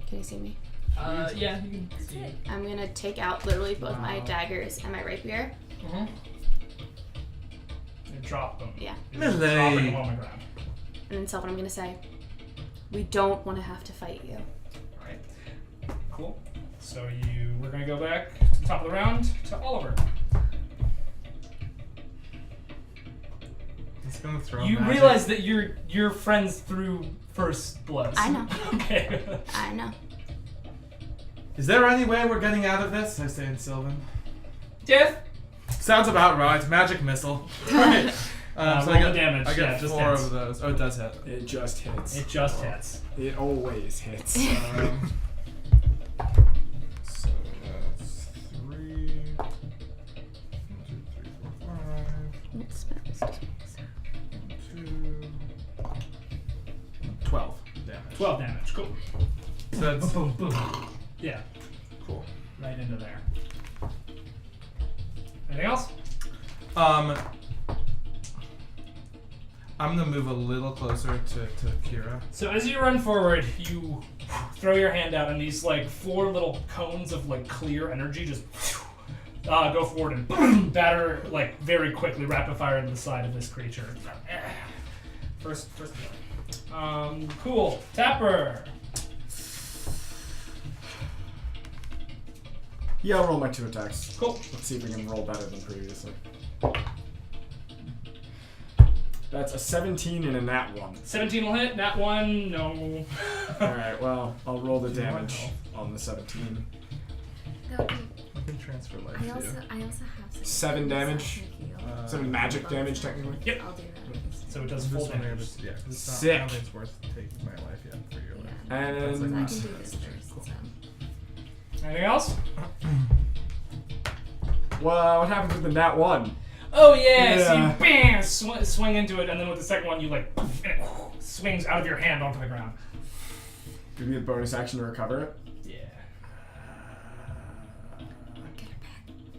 Can you see me? Yeah, you can see. I'm gonna take out literally both my daggers and my rapier. Mm-hmm. You drop them. Yeah. You're just Millie. dropping them on the ground. And then Sylvan, I'm gonna say, we don't want to have to fight you. Alright. Cool. So we're gonna go back to the top of the round to Oliver. It's gonna throw You magic. realize that you're friends through first bloods. I know. Okay. I know. Is there any way we're getting out of this? I say in Sylvan. Death. Sounds about right. Magic missile. Right. So roll the damage. I Yeah, get just 4 hits. of those. Oh, it does hit. It just hits. It just hits. It always hits. So that's 3. 1, 2, 3, 4, 5. It smells. 2. 12 damage. 12 damage. Cool. So that's Boom, boom. Yeah. cool. Right into there. Anything else? I'm gonna move a little closer to Kira. So as you run forward, you throw your hand out, and these like 4 little cones of like clear energy just go forward and boom, batter like very quickly, rapid fire into the side of this creature. First. Cool. Tapper. Yeah, I'll roll my 2 attacks. Cool. Let's see if we can roll better than previously. That's a 17 and a nat 1. 17 will hit. Nat 1, no. Alright, well, I'll roll the Do you want damage help? on the 17. That would I can transfer life I to also you. have some 7 damage? Uh, 7 magic damage, technically? Yep. I'll do that. So it does I'm full just wondering damage. if it's, yeah, 'cause it's not, Sick. I don't think it's worth taking my life yet for your life. Yeah. That's like I And can do this first. Cool. So. Anything else? well, what happens with the nat 1? Oh yeah, so Yeah. you bam, swing into it, and then with the second one, you like poof, and it swings out of your hand onto the ground. Give me a bonus action to recover it. Yeah.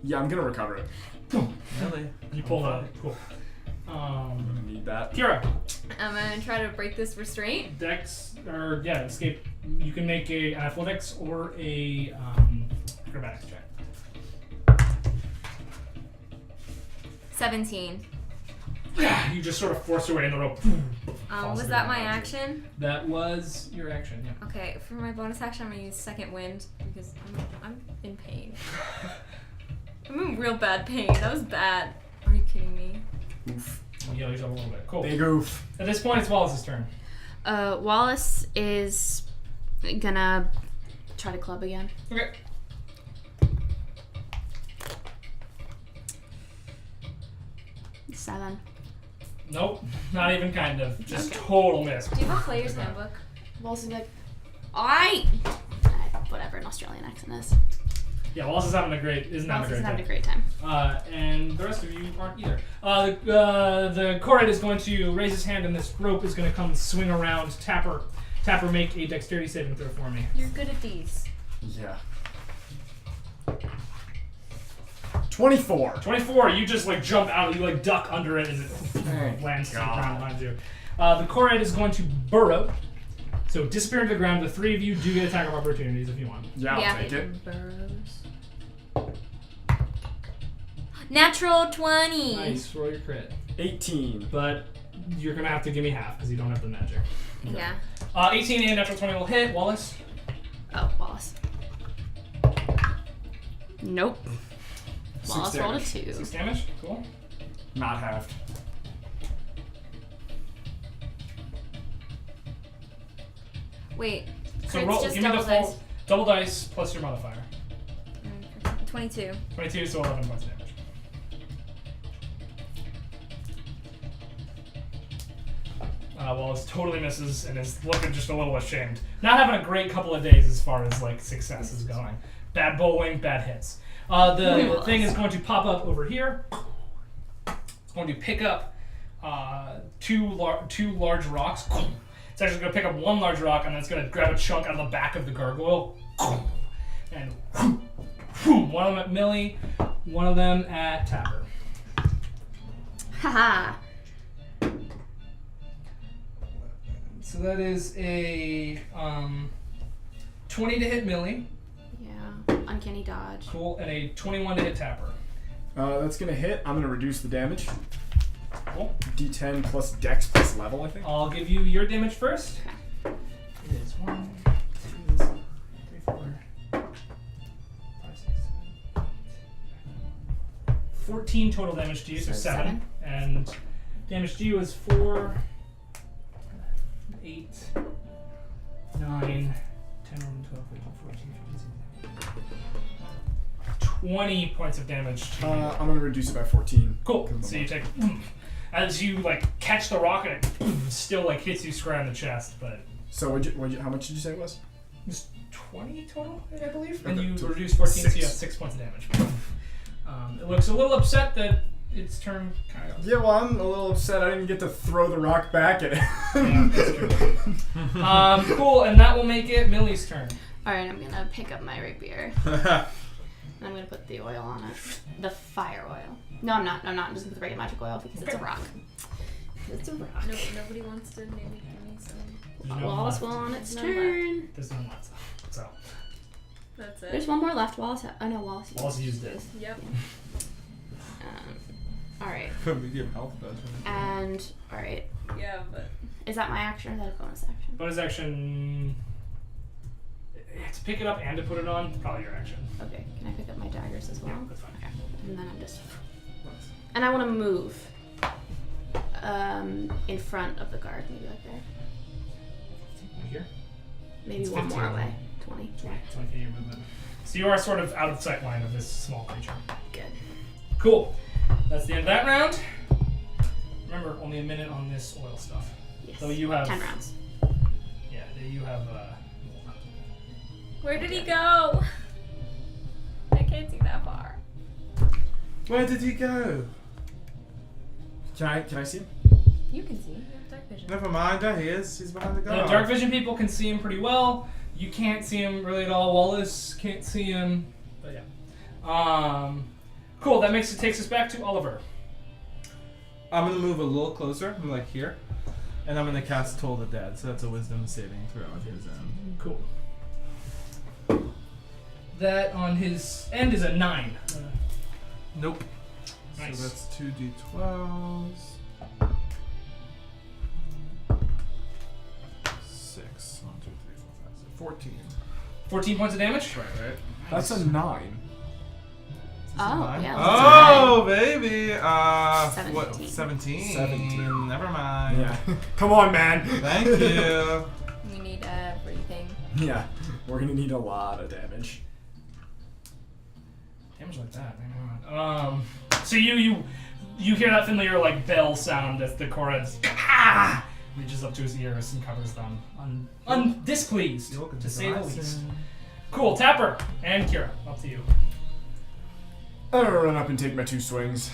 Yeah, I'm gonna recover it. Really? You pull it. Cool. I'm gonna need that. Kira, I'm gonna try to break this restraint. Dex or yeah, escape. You can make an athletics or a acrobatics check. 17. You just sort of force your way in the rope. Was that my action? That was your action. Yeah. Okay, for my bonus action, I'm gonna use second wind because I'm in pain. I'm in real bad pain. That was bad. Are you kidding me? Oof. You heal yourself a little bit. Cool. Big oof. At this point, it's Wallace's turn. Wallace is gonna try to club again. Okay. Seven. Nope. Not even kind of. Just total miss. Do you have a player's handbook? Wallace is like, whatever an Australian accent is. Yeah, Wallace is having a great. Isn't having Wallace a is great having a time. great time. And the rest of you aren't either. The Korred is going to raise his hand, and this rope is going to come swing around Tapper. Tapper, make a dexterity saving throw for me. You're good at these. Yeah. 24. 24. You just like jump out. You like duck under it, and it Thank lands to the God. ground behind you. The Korred is going to burrow. So disappear into the ground. The 3 of you do get attack of opportunities if you want. Yeah, I'll take it. Burrows. Natural 20. Nice. Roll your crit. 18. But you're gonna have to give me half because you don't have the magic. Yeah. 18 and natural 20 will hit. Wallace. Oh, Wallace. Nope. 6 Wallace rolled a damage. 2. 6 damage. Cool. Not halved. Wait. So Crit's roll. just Give me the double full dice. double dice plus your modifier. 22. 22, so 11 points of damage. Wallace totally misses and is looking just a little ashamed. Not having a great couple of days as far as like success is going. Bad bowling, bad hits. The thing is going to pop up over here. It's going to pick up two large rocks. It's actually going to pick up one large rock and then it's going to grab a chunk out of the back of the gargoyle. And one of them at Millie, one of them at Tapper. Haha. So that is a 20 to hit Millie. Yeah. Uncanny dodge. Cool. And a 21 to hit Tapper. That's gonna hit. I'm gonna reduce the damage. Cool. D10 plus Dex plus level, I think. I'll give you your damage first. Okay. It is 1, 2, 3, 4, 5, 6, 7, 8, 14 total damage to you, so 7. Seven. And Damage to you is 4, 8, 9, 10, 11, 12, 13, 14, 15, 16, 20 points of damage to you. I'm gonna reduce it by 14. Cool. So you take as you like catch the rock and it still like hits you square in the chest, but So how much did you say it was? it's 20 total, I believe. Okay, And you so reduce 14, so you 6. have 6 points of damage. It looks a little upset that its turn kind of. Yeah, well, I'm a little upset I didn't get to throw the rock back at it. Yeah, that's true. Cool, and that will make it Millie's turn. Alright, I'm gonna pick up my rapier. And I'm gonna put the oil on it. The fire oil. No, I'm not. I'm just gonna put the regular magic oil because it's a rock. It's a rock. No, nobody wants to maybe give me some. There's no Wallace left. will on its No turn. There's none left. So That's it. There's one more left. Wallace. Oh no, Wallace. Wallace used it. Yep. Alright. Medium health version. And alright. Yeah, but Is that my action or is that a bonus action? Bonus action. To pick it up and to put it on, probably your action. Okay. Can I pick up my daggers as well? Yeah, that's fine. Okay. And then I'm just. And I want to move. In front of the guard, maybe like there. Right here. Maybe It's one 15. more away. 20. 20 feet of your movement. So you are sort of out of sight line of this small creature. Good. Cool. That's the end of that round. Remember, only a minute on this oil stuff. Yes. So you have 10 rounds. Yeah, you have. where did he go? I can't see that far. Where did he go? Can I see him? You can see. You have dark vision. Never mind, there he is. He's behind the The guard. dark vision people can see him pretty well. You can't see him really at all. Wallace can't see him. But yeah. Cool. That takes us back to Oliver. I'm gonna move a little closer. I'm like here. And I'm gonna cast Toll the Dead, so that's a wisdom saving throw on his end. Cool. That on his end is a 9. Nope. Nice. So that's 2d12s. 6. 1, 2, 3, 4, 5, 6. 14. 14 points of damage. Right. That's a 9. Oh, yeah. Oh, baby. 17. What? 17. 17. Never mind. Yeah. Come on, man. Thank you. We need everything. Yeah. We're gonna need a lot of damage. Damage like that. Hang on. So you hear that familiar like bell sound as the Korred reaches up to his ears and covers them, displeased to say the least. Cool, Tapper and Kira, up to you. I'm gonna run up and take my 2 swings.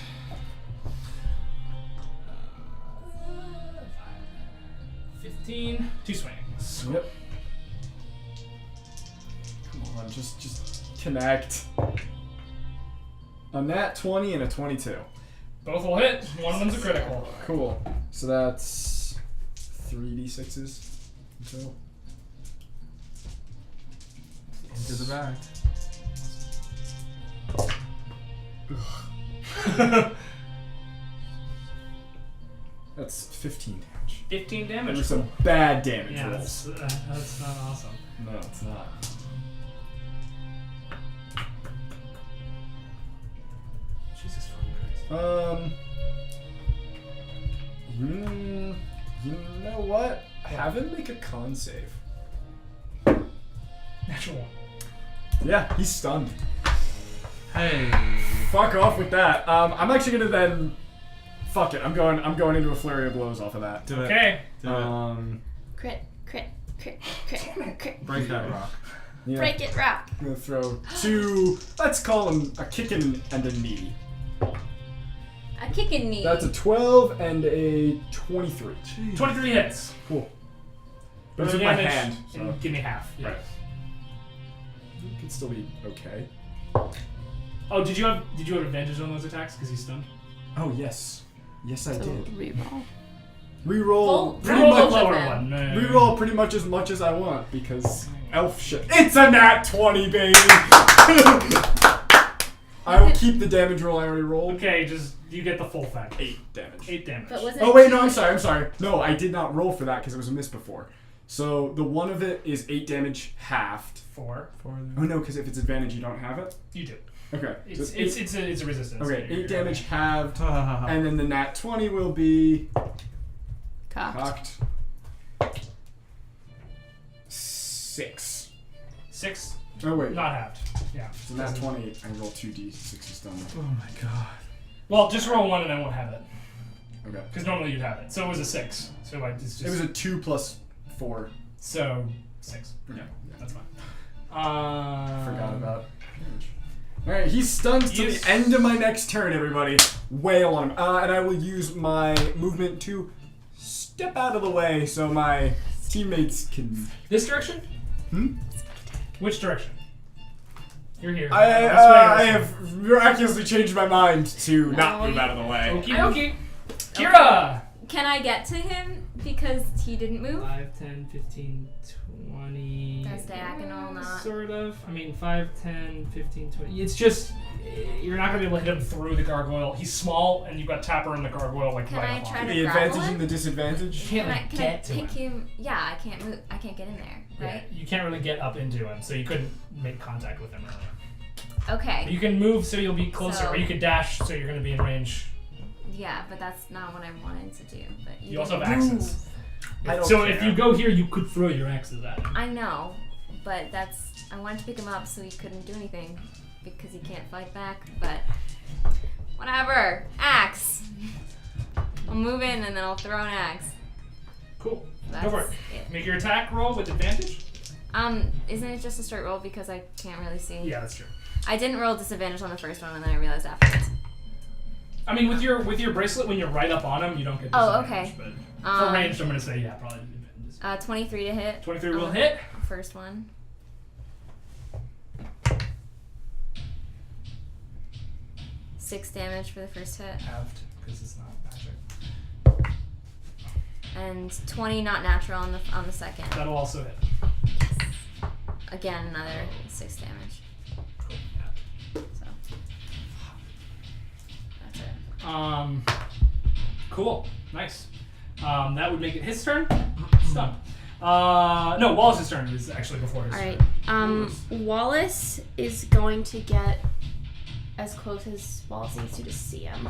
15, 2 swings. Yep. Come on, just connect. A nat 20 and a 22. Both will hit. One of them's a critical. Cool. So that's 3d6s in total. Into the back. That's 15 damage. 15 damage. There's some bad damage Yeah, rolls. that's not awesome. No, it's not. Jesus fucking Christ. You know what? Have him make a con save. Natural 1. Yeah, he's stunned. Hey. Fuck off with that. I'm actually gonna then. Fuck it. I'm going into a flurry of blows off of that. Do it. Okay. Do it. Crit. Break that rock. Yeah. Break it, rock. I'm gonna throw 2. Let's call him a kick and a knee. A kicking knee. That's a 12 and a 23. 23 hits. Cool. But it's Roll with my damage hand, so and give me half. Yeah. Right. it could still be okay. Oh, did you have advantage on those attacks because he's stunned? Oh yes, yes I So did. reroll. Reroll pretty Roll the much. lower one. No, no, no. Reroll pretty much as I want because elf shit. It's a nat 20, baby. I will keep the damage roll I already rolled. Okay, just you get the full thing. 8 damage. 8 damage. But wasn't Oh it wait, no, 2? I'm sorry. No, I did not roll for that because it was a miss before. So the one of it is 8 damage halved. 4. Oh no, because if it's advantage, you don't have it. You do. Okay. It's so it's a resistance. okay, You're 8 damage halved, and and then the nat 20 will be Cocked. 6. 6. Oh wait, Not halved. Yeah. so nat 20. I roll 2d6 stun. oh my god. Well, just roll 1 and I won't have it. Okay. Because normally you'd have it. So it was a 6. So it's just. It was a 2 plus 4. So 6. Okay. That's fine. Forgot about damage. Alright, he's stunned to the end of my next turn, everybody. Wail on him. And I will use my movement to step out of the way so my teammates can... This direction? Hmm? Which direction? You're here. I have miraculously changed my mind to not move out of the way. Okie dokie. Kira! Can I get to him because he didn't move? 5, 10, 15, 20. That's diagonal, not. Sort of. I mean, 5, 10, 15, 20. It's just, you're not going to be able to hit him through the gargoyle. He's small, and you've got Tapper and the gargoyle like Can right I up try on to him. The grapple advantage him? and the disadvantage? Can't Can I get to pick him. him? Yeah, I can't move. I can't get in there, right? Yeah, you can't really get up into him, so you couldn't make contact with him really. Okay. You can move so you'll be closer, So- or you could dash so you're going to be in range. Yeah, but that's not what I wanted to do. But You also have didn't axes. move. I don't So care. if you go here, you could throw your axes at him. I know, but that's. I wanted to pick him up so he couldn't do anything because he can't fight back. But whatever. Axe. I'll move in and then I'll throw an axe. Cool. That's Go for it. Make your attack roll with advantage. Isn't it just a straight roll because I can't really see? Yeah, that's true. I didn't roll disadvantage on the first one and then I realized afterwards. I mean, with your bracelet, when you're right up on him, you don't get Oh, disadvantage. okay. But for range, I'm gonna say yeah, probably disadvantage. 23 to hit. 23 will hit. First one. Six damage for the first hit. Halved because it's not magic. And 20 not natural on the second. That'll also hit. Again, another 6 damage. Cool. Yeah. So that's it. Cool. Nice. That would make it his turn. Stun. No, Wallace's turn is actually before his Alright. turn. Wallace is going to get as close as Wallace needs to see him.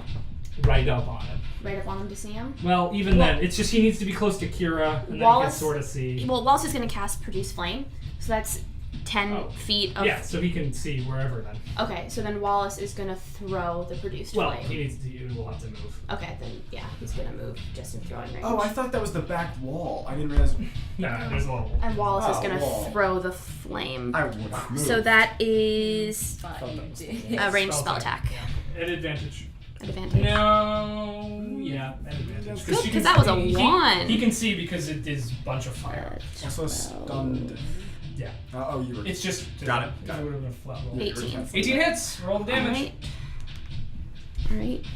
Right up on him. Right up on him to see him. Well, even then, it's just he needs to be close to Kira, and then he can Wallace- sort of see. Well, Wallace is going to cast Produce Flame, so that's 10 Oh. feet of... Yeah, so he can see wherever then. Okay, so then Wallace is going to throw the Produced Well, Flame. he needs to. He will have to move. Okay, then, yeah, he's going to move just in throwing range. Oh, I thought that was the back wall. I didn't realize. No, there's a little. And Wallace is Oh, going wall. to throw the flame. I would have moved. So that is I thought that was the wall. a ranged spell attack. At advantage. At advantage. No. Yeah, at advantage. Good, you 'cause can that was a see- 1. He can see because it is a bunch of fire. Also stunned. Yeah. Oh, you were. It's just. Got it. It would have been a flat roll. 18. 18 hits. Roll the damage. Alright. Alright.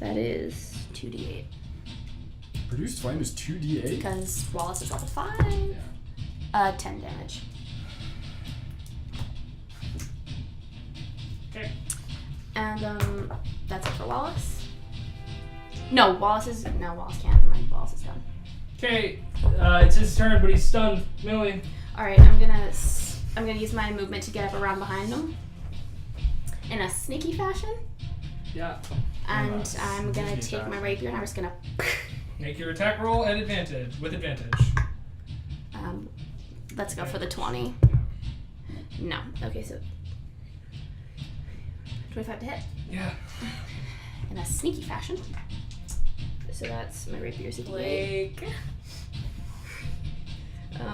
That is 2d8. Produced flame is 2d8. Because Wallace is level 5. 10 damage. Okay. And that's it for Wallace. No, Wallace can't. Never mind. Wallace is done. Okay. It's his turn, but he's stunned. Millie. All right, I'm gonna use my movement to get up around behind him in a sneaky fashion, Yeah. and I'm gonna Sneaky take my fashion. rapier and I'm just gonna. Make your attack roll at advantage. With advantage. Let's go for the 20. No. Okay, so 25 to hit Yeah. in a sneaky fashion. So that's my rapier sneaky. Blake.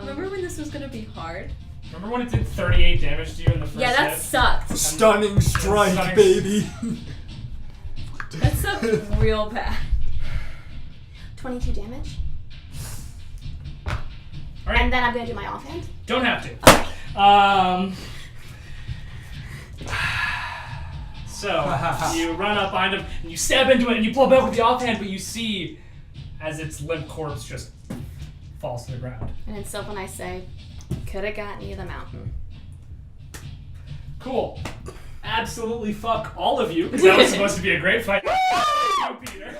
Remember when this was gonna be hard? Remember when it did 38 damage to you in the first Yeah, that hit? sucked. Stunning strike, Stunning- baby. That sucked real bad. 22 damage. Alright. And then I'm gonna do my offhand. Don't have to. So you run up behind him and you stab into it and you pull back with the offhand, but you see as its limp corpse just falls to the ground. And then when I say, could have gotten you the mountain. Cool. Absolutely fuck all of you, because that was supposed to be a great fight. You, Peter.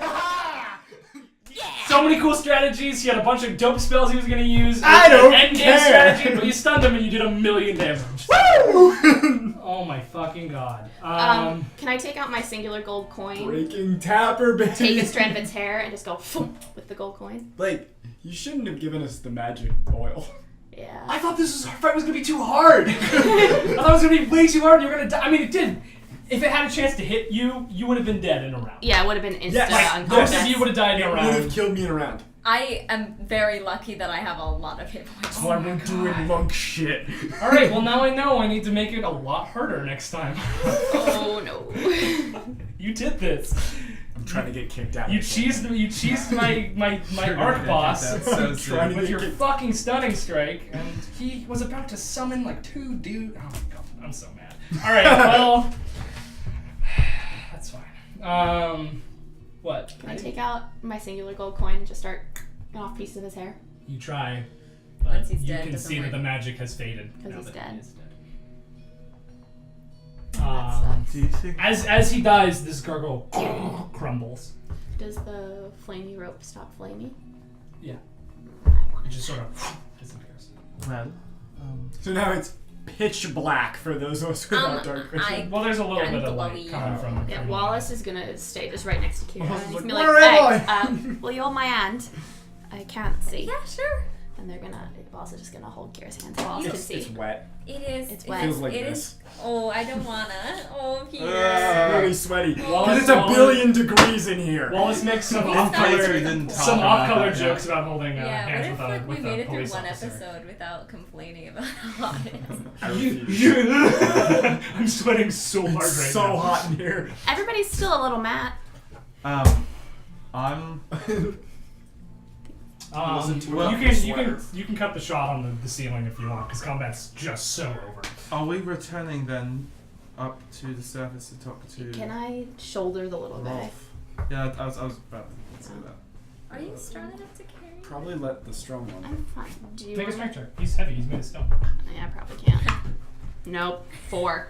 So many cool strategies. He had a bunch of dope spells he was going to use. I don't Endgame care. strategy, but you stunned him and you did 1,000,000 damage. Oh my fucking god. Can I take out my singular gold coin, Breaking Tapper, baby. take a strand of its hair, and just go with the gold coin? Blake, you shouldn't have given us the magic oil. Yeah. I thought this fight was gonna be too hard. I thought it was gonna be way too hard. You were gonna die. I mean, it did. If it had a chance to hit you, you would have been dead in a round. Yeah, it would have been instant Yes, unconscious. Most of you would have died in a It would have round. killed me in a round. I am very lucky that I have a lot of hit points. Oh, I'm doing monk shit. All right. Well, now I know I need to make it a lot harder next time. Oh no. You did this. I'm trying to get kicked out. You cheesed my You're arc gonna boss get that so Trying to with get your kicked. fucking stunning strike, and he was about to summon like 2 dudes. Oh my god, I'm so mad. All right. Well, that's fine. What? Can I take out my singular gold coin and just start getting off pieces of his hair? You try, but Once he's you dead, can doesn't see work. that the magic has faded. Because now he's that dead. he is dead. That sucks. Do you think? As he dies, this gargoyle crumbles. Does the flamey rope stop flaming? Yeah. I want It just sort of disappears. Well, So now it's pitch black for those of us without dark vision. Well, there's a little I'm bit of light glowy. coming from. Yeah, from Wallace is gonna stay just right next to Kira. Wallace And is he's like, gonna be "Where like, am hey, will you hold my hand? I can't see. Yeah, sure. And they're gonna, Wallace is just gonna hold Kira's hand so Wallace can It's see. wet. It is. It's It wet. feels like It this. is. Oh, I don't wanna. Oh, Peter. Really sweaty. Wallace- Because it's a billion degrees in here. Wallace makes some It's off-color, not- didn't talk some about off-color that, jokes about holding Yeah, hands what if like we with made a it through police one officer. episode without complaining about how hot it is? I refuse. I'm sweating so hard right It's so now. hot in here. Everybody's still a little mad. I'm. Listen to well, it. You can cut the shot on the ceiling if you want, because combat's just so over. Are we returning then up to the surface to talk to Can I shoulder the little guy? Rolf? Yeah, I was about to say that. Are you strong enough to carry? Probably let the strong one. I'm fine. Do you Make a wanna- strength check. He's heavy. He's made of stone. Yeah, I probably can't. Nope. 4.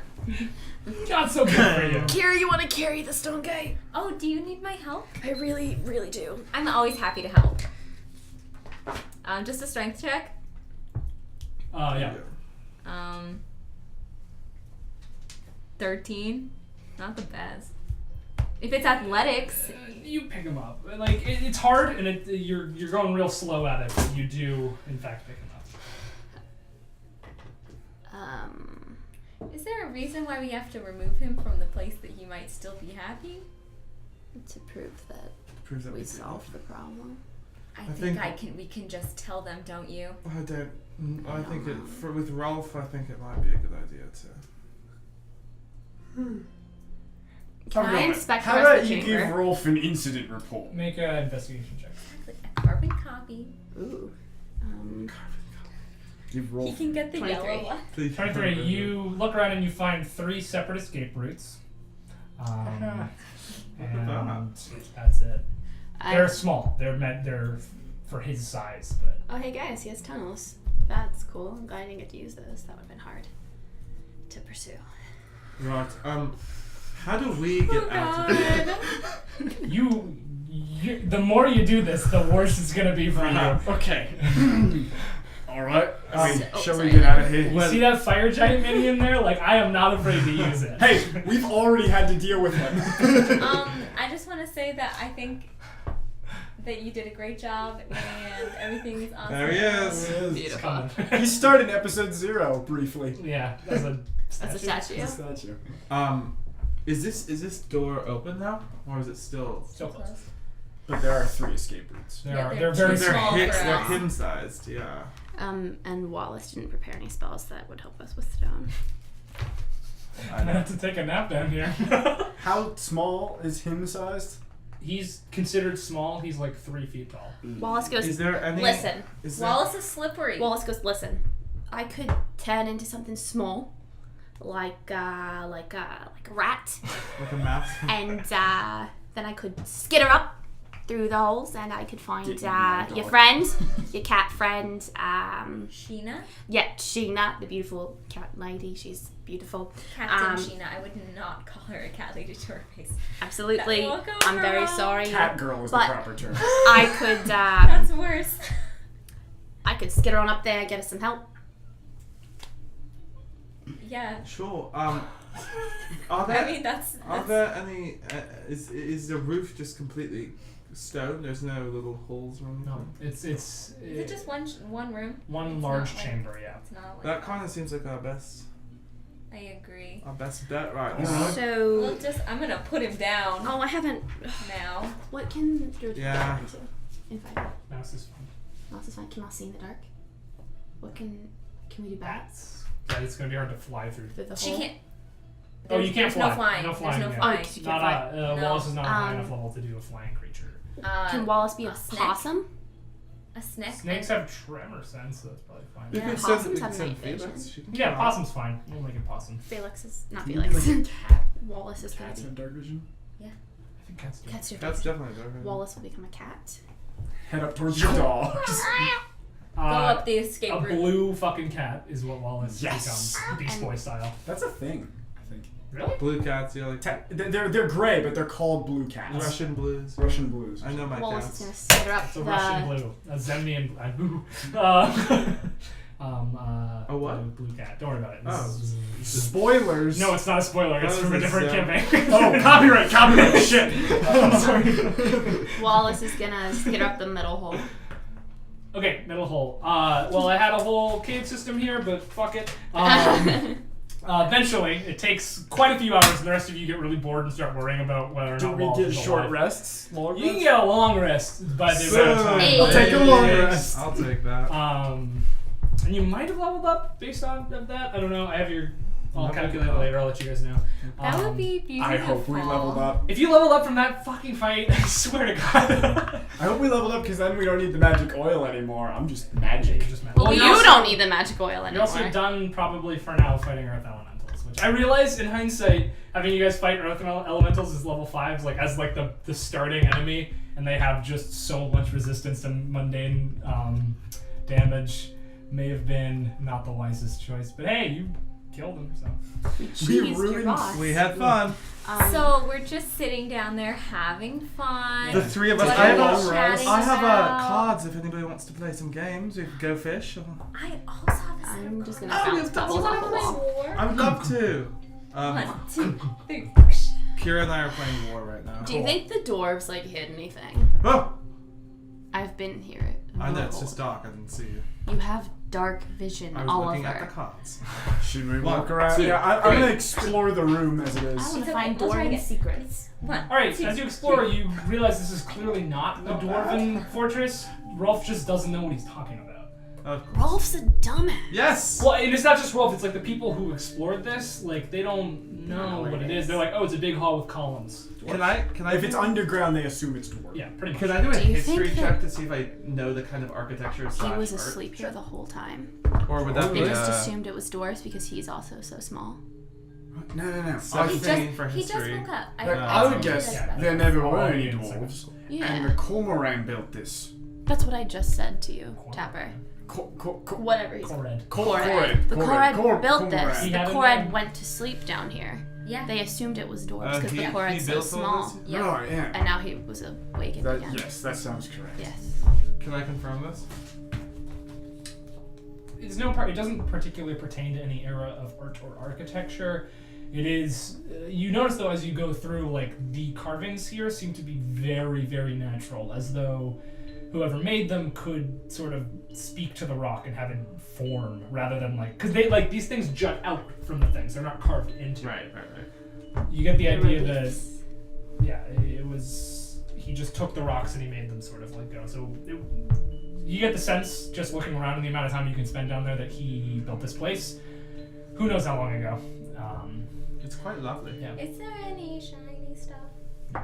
Not so good for you. Kira, you want to carry the stone guy? Oh, do you need my help? I really, really do. I'm always happy to help. Just a strength check. Yeah. 13. Not the best. If it's athletics, You pick him up. Like it's hard, and you're going real slow at it, but you do in fact pick him up. is there a reason why we have to remove him from the place that he might still be happy? To prove that Proves that we we solved the problem. I think- think we can just tell them, don't you? I don't. I think with Rolf, I think it might be a good idea to. Can I inspect the How rest about of the you chamber? give Rolf an incident report? Make an investigation check. A carbon copy. Ooh. Give He Rolf. can get the 23. yellow one. 23. You look around and you find 3 separate escape routes. And that's it. They're small. They're for his size, but Oh, hey guys, he has tunnels. That's cool. I'm glad I didn't get to use those. That would have been hard to pursue. Right. How do we get out of here? you the more you do this, the worse it's gonna be for you. Okay. Alright. So- Shall sorry. we get out of here? You see that fire giant minion there? Like, I am not afraid to use it. Hey, we've already had to deal with him. I just want to say that I think that you did a great job and everything is awesome. There he is. It's coming. He started episode 0 briefly. Yeah, that's a That's a statue. It's a statue. Is this door open now, or is it still? Still close. But there are 3 escape routes. Yeah, They're they're very too They're small small. for they're us. hidden sized. Yeah. And Wallace didn't prepare any spells that would help us with stone. I'm gonna have to take a nap down here. How small is him sized? He's considered small. He's like 3 feet tall. Wallace goes, Is there any? listen. Is there, Wallace is slippery. Wallace goes, listen. I could turn into something small, like a rat, like a mouse? and then I could skitter up through the holes, and I could find Get my your dog. friend, your cat friend. Sheena? Yeah, Sheena, the beautiful cat lady. She's beautiful. Captain Sheena. I would not call her a cat lady to her face. Absolutely. That will go I'm very wrong. sorry. Cat girl is the But- proper term. I could That's worse. I could skitter on up there and get us some help. Yeah. Sure. Are there? I mean, that's Are there any? Is the roof just completely stone? There's no little holes or anything. No, it's Is it just one room? one It's large not like- chamber. Yeah. It's not like That kind of seems like our best agree. bet right now. Alright. Well, So. I'm gonna put him down Oh, I haven't. now. What can Druid Yeah. go into? In fire. Mouse is fun. Mouse is fine. Can Mouse see in the dark? What can we do bats? Bats. Yeah, it's gonna be hard to fly through. Through the She hole? can't. Oh, you can't there's fly. No flying. No flying. There's no yeah. flying. Oh, 'cause you Not can't fly. No. Wallace is not a high Um, enough level to do a flying creature. Can Wallace be a a snake? possum? A snake. Snakes have tremor sense, so that's probably fine. You Yeah, could possums send, have send night vision. Felix. She can Yeah, fly. possum's fine. We'll make it possum. Felix is not Can you Felix. be like a cat? Wallace is gonna Cats be. have dark vision. I think cats do. Cat's That's different. definitely better. Wallace will become a cat. Head up towards your dog. Go up the escape A route. blue fucking cat is what Wallace Yes. becomes, Beast Boy style. That's a thing, I think. Really? Blue cats, yeah, like They're gray, but they're called blue cats. Russian blues. Russian blues. I know my Wallace cats. is gonna sit her up It's a the. Russian blue, a Zemnian blue. A what? Blue cat. Don't worry about it. Oh. Spoilers. No, it's not a spoiler. It's That from a was different a- campaign. Oh, copyright, shit. I'm sorry. Wallace is gonna sit her up the middle hole. Okay, middle hole. Well, I had a whole cave system here, but fuck it. Eventually, it takes quite a few hours, and the rest of you get really bored and start worrying about whether or Do not we Wallace get is short alive. rests? Long You can rests? get a long rest by the amount of time. Hey. I'll take a long rest. I'll take that. And you might have leveled up based on of that. I don't know. I have your. I'll Leveled calculate it up. later. I'll let you guys know. That would be beautiful. I hope we leveled up. If you leveled up from that fucking fight, I swear to God. I hope we leveled up because then we don't need the magic oil anymore. I'm just magic. You're just mad. Well, you're you also- don't need the magic oil You're anymore. also done probably for now fighting Earth Elementals, which I realize in hindsight, having you guys fight Earth Elementals as level 5s, like as like the starting enemy, and they have just so much resistance to mundane damage, may have been not the wisest choice. But hey, you killed them, so. We cheesed your ruined- boss. We had fun. So we're just sitting down there having fun. The three of us. What I are have, we a, chatting I have about? cards if anybody wants to play some games. We could go fish. Or... I also have a set I'm of just cards. gonna Oh, bounce we bubbles Do you off want the to play wall. war? I would love to. 1, 2, 3. Kira and I are playing war right now. Do you think the dwarves like hid anything? Oh! I've been here. I know, it's just dark. I didn't see you. You have dark vision, I was looking Oliver. at the cards. Should we One, walk around? two, Yeah, I'm three. gonna explore the room as it I is. want to It's find okay, we'll try dwarven again. secrets. 1. Alright, 2, as you explore, 3. you realize this is clearly not a dwarven fortress. Rolf just doesn't know what he's talking about. Of course. Rolf's a dumbass. Yes! Well, and it's not just Rolf, it's like the people who explored this, like, they don't know what it is. They're like, oh, it's a big hall with columns. Can I If it's underground, they assume it's dwarf. Yeah, pretty much. Can I do a Do you history think check that- to see if I know the kind of architecture He slash was art? asleep here the whole time. Or would that Oh, be They just a assumed it was dwarves because he's also so small. No. something for He just history? woke up. I would guess Yeah. there never were Oh, any yeah, dwarves. Yeah. And the Cormoran built this. That's what I just said to you, Tapper. Whatever he's Korred. Korred. The Korred built this. Cormoran. He The had it Korred there. went to sleep down here. Yeah. They assumed it was dwarves because the he Korred's so built all small. this? Yeah. Oh, yeah. And now he was awakened That, again. yes, that sounds correct. Yes. Can I confirm this? It's it doesn't particularly pertain to any era of art or architecture. It is, you notice though as you go through, like, the carvings here seem to be very, very natural, as though whoever made them could sort of speak to the rock and have it form, rather than like, because they, like, these things jut out from the things, they're not carved into it. Right. You get the They're idea that, reliefs. yeah, it was, he just took the rocks and he made them sort of like go, so you get the sense, just looking around and the amount of time you can spend down there, that he built this place. Who knows how long ago. It's quite lovely. Yeah. Is there any shiny stuff?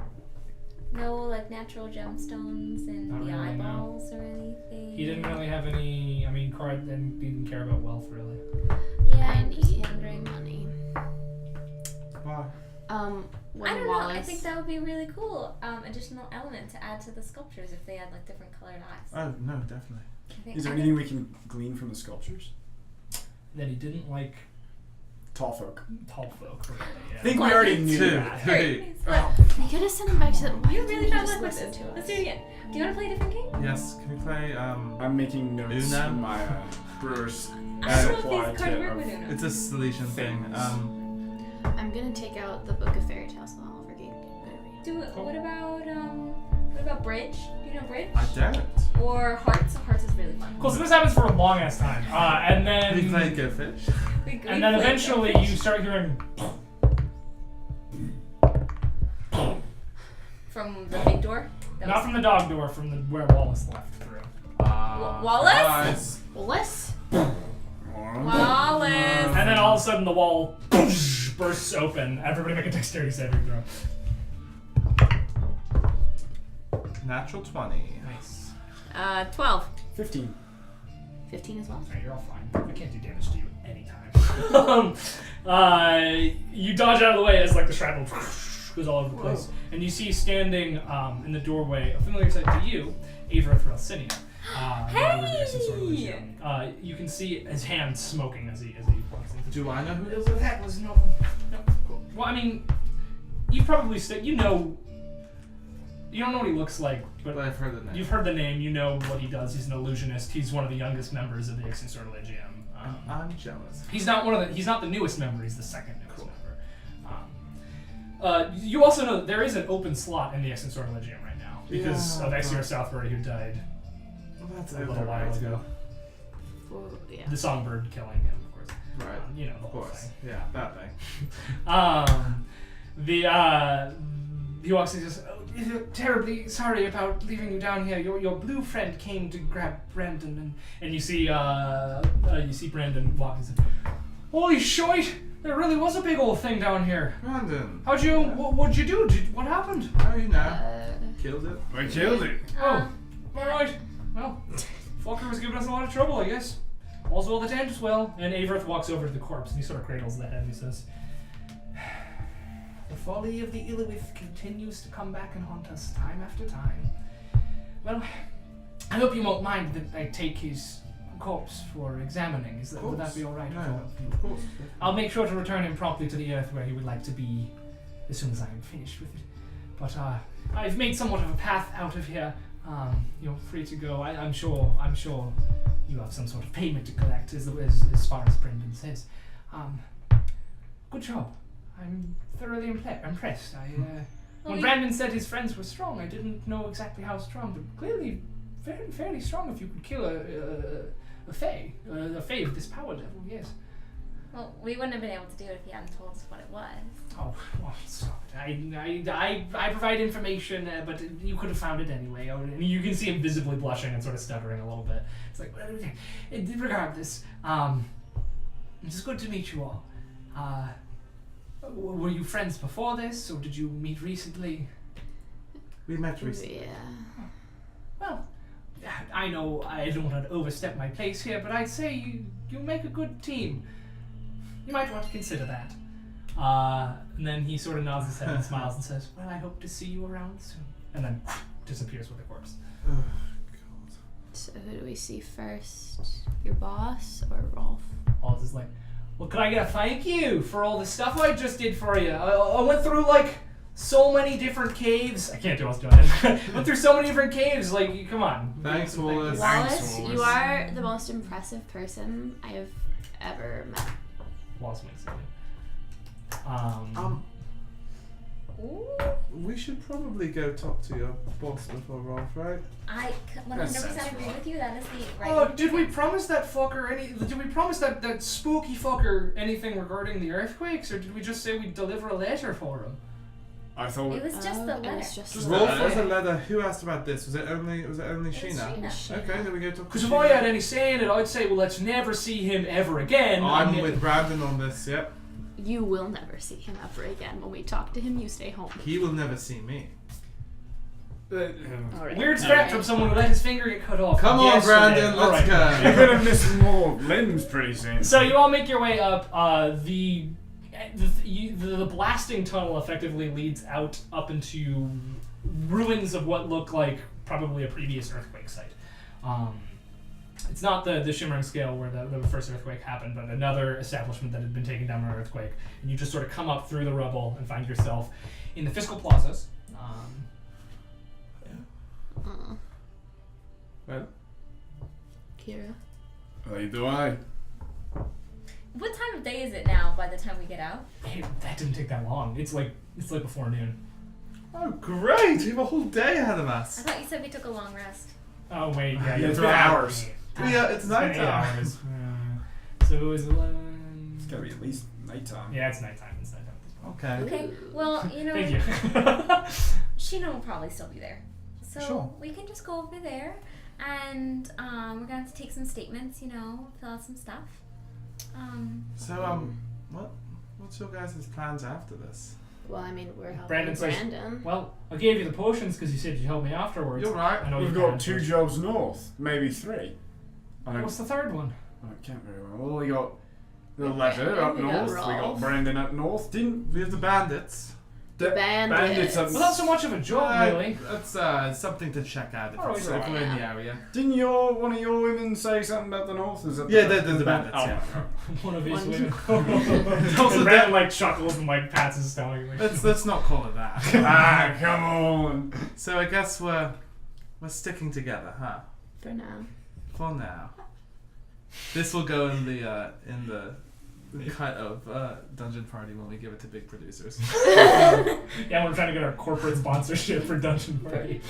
No, like natural gemstones and Not the really, no. eyeballs or anything? He didn't really have any, I mean, Korred didn't care about wealth, really. Yeah, I I'm just need wondering. money. Why? When I don't Wallace, know. I think that would be a really cool additional element to add to the sculptures if they had like different colored eyes. Oh, no, definitely. Is there anything we can glean from the sculptures? That he didn't like Tall folk. tall folk, really, yeah. I think we already knew 2, that. 3. we could have sent him back to the. Why You didn't really he found just luck with listen this. to us? Let's do it again. Do you want to play a different game? Yes, can we play, I'm making notes Una? in my brewer's I don't supply know if these cards kit work of with Uno. It's a Silesian thing. I'm gonna take out the Book of Fairy Tales so I'll forget. What about Bridge? Do you know Bridge? I don't. Or Hearts? Hearts is really fun. Cool. So this happens for a long ass time, and then We played Go Fish. and then eventually you start hearing From the big door? not from the dog door, from the where Wallace left through. Wallace? Nice. Wallace? Wallace! And then all of a sudden the wall bursts open. Everybody make a dexterity saving throw. Natural 20. Nice. 12. 15. 15 as well. Alright, you're all fine. I can't do damage to you anytime. You dodge out of the way as like the shrapnel goes all over the place. And you see standing in the doorway, a familiar sight to you, Averith Relsinia. Hey! You can see his hand smoking as he walks in. Do I know who it is? That was no. Cool. Well, I mean, you probably you know. You don't know what he looks like, but I've heard the name. you've heard the name. You know what he does. He's an illusionist. He's one of the youngest members of the Ixen Sortilegium. I'm jealous. He's not He's not the newest member. He's the second newest member. You also know that there is an open slot in the Ixen Sortilegium right now because of Exeter Southbury, who died That's a little while ago. Yeah. The songbird killing him, of course. Right. You know the Of whole course. thing. Yeah, that thing. He walks in and says, "Oh, terribly sorry about leaving you down here. Your blue friend came to grab Brandon, and you see Brandon walk and says, holy shite! There really was a big old thing down here. Brandon. What'd you do? What happened? How you know? Killed it. I killed it. Oh, all right. Well, fucker was giving us a lot of trouble, I guess. All's well that ends well." And Averith walks over to the corpse and he sort of cradles the head and he says, "The folly of the Illithwith continues to come back and haunt us time after time. Well, I hope you won't mind that I take his corpse for examining. Would that be all right? No, of course. I'll make sure to return him promptly to the earth where he would like to be as soon as I am finished with it. But I've made somewhat of a path out of here. You're free to go. I'm sure you have some sort of payment to collect, as far as Brendan says. Good job. I'm thoroughly impressed. When Brandon said his friends were strong, I didn't know exactly how strong, but clearly fairly strong if you could kill a fae with this power level, yes. Well, we wouldn't have been able to do it if he hadn't told us what it was. Oh, well, stop it. I provide information, but you could have found it anyway. And you can see him visibly blushing and sort of stuttering a little bit. It's like, regardless, it's good to meet you all. Were you friends before this, or did you meet recently? We met recently. Yeah. Well, I know I don't want to overstep my place here, but I'd say you make a good team. You might want to consider that. And then he sort of nods his head and smiles and says, well, I hope to see you around soon. And then disappears with the corpse. Oh, God. So who do we see first? Your boss or Rolf? Oz is like, well, could I get a thank you for all the stuff I just did for you? I went through, like, so many different caves. I can't do what I was doing. Went through so many different caves. Like, come on. Thanks, Wallace. Wallace, you are the most impressive person I have ever met. Wallace makes it. We should probably go talk to your boss before Rolf, right? I 100% agree with you. That is the right. Oh, did we promise that fucker Did we promise that spooky fucker anything regarding the earthquakes, or did we just say we'd deliver a letter for him? I thought It was just the It letter. was just Rolf was a letter. Who asked about this? Was it only Sheena? Sheena. Okay, then we go talk to Because if Sheena. I had any say in it, I'd say, well, let's never see him ever again. I'm with Brandon on this, yep. You will never see him ever again. When we talk to him, you stay home. He will never see me. Alright. Weird threat from someone who let his finger get cut off. Come on, yesterday. Brandon, All let's right. You're go. gonna miss more limbs pretty soon. So you all make your way up. The blasting tunnel effectively leads up into ruins of what look like probably a previous earthquake site. It's not the Shimmering Scale where the first earthquake happened, but another establishment that had been taken down by an earthquake. And you just sort of come up through the rubble and find yourself in the fiscal plazas. Well, Kira. How do I? What time of day is it now by the time we get out? Hey, that didn't take that long. It's like before noon. Oh, great! We have a whole day ahead of I us. thought you said we took a long rest. Oh wait, yeah, Yeah, it's 3 been hours. Yeah, it's been 8 nighttime. hours. So it was 11. It's gotta be at least nighttime. Yeah, it's nighttime. It's nighttime at this point. Okay. Okay, well, you know, Thank you. Sheena will probably still be there. So Sure. we can just go over there and we're gonna have to take some statements, fill out some stuff. So, what's your guys' plans after this? Well, I mean, we're helping Brandon says- Brandon. Well, I gave you the potions because you said you'd help me afterwards. You're right. I know We've you got can't, 2 but- jobs north, maybe 3. I don't, What's the third one? I can't very well. Well, we got the We letter up got north. We Rolf. got Brandon up north. Didn't We have the bandits. the Bandits. up Well, not so much of a job, really. That's something to check out if, Oh, it's, yeah. if we're in the area. Didn't one of your women say something about the north? Is that Yeah, the bandits, Oh, yeah. One of his One- women. Also, And that- Brandon chuckles and pats his stomach. Let's not call it that. Ah, come on. So I guess we're sticking together, huh? For now. For now. This will go in the cut of Dungeon Party when we give it to big producers. Yeah, we're trying to get our corporate sponsorship for Dungeon Party.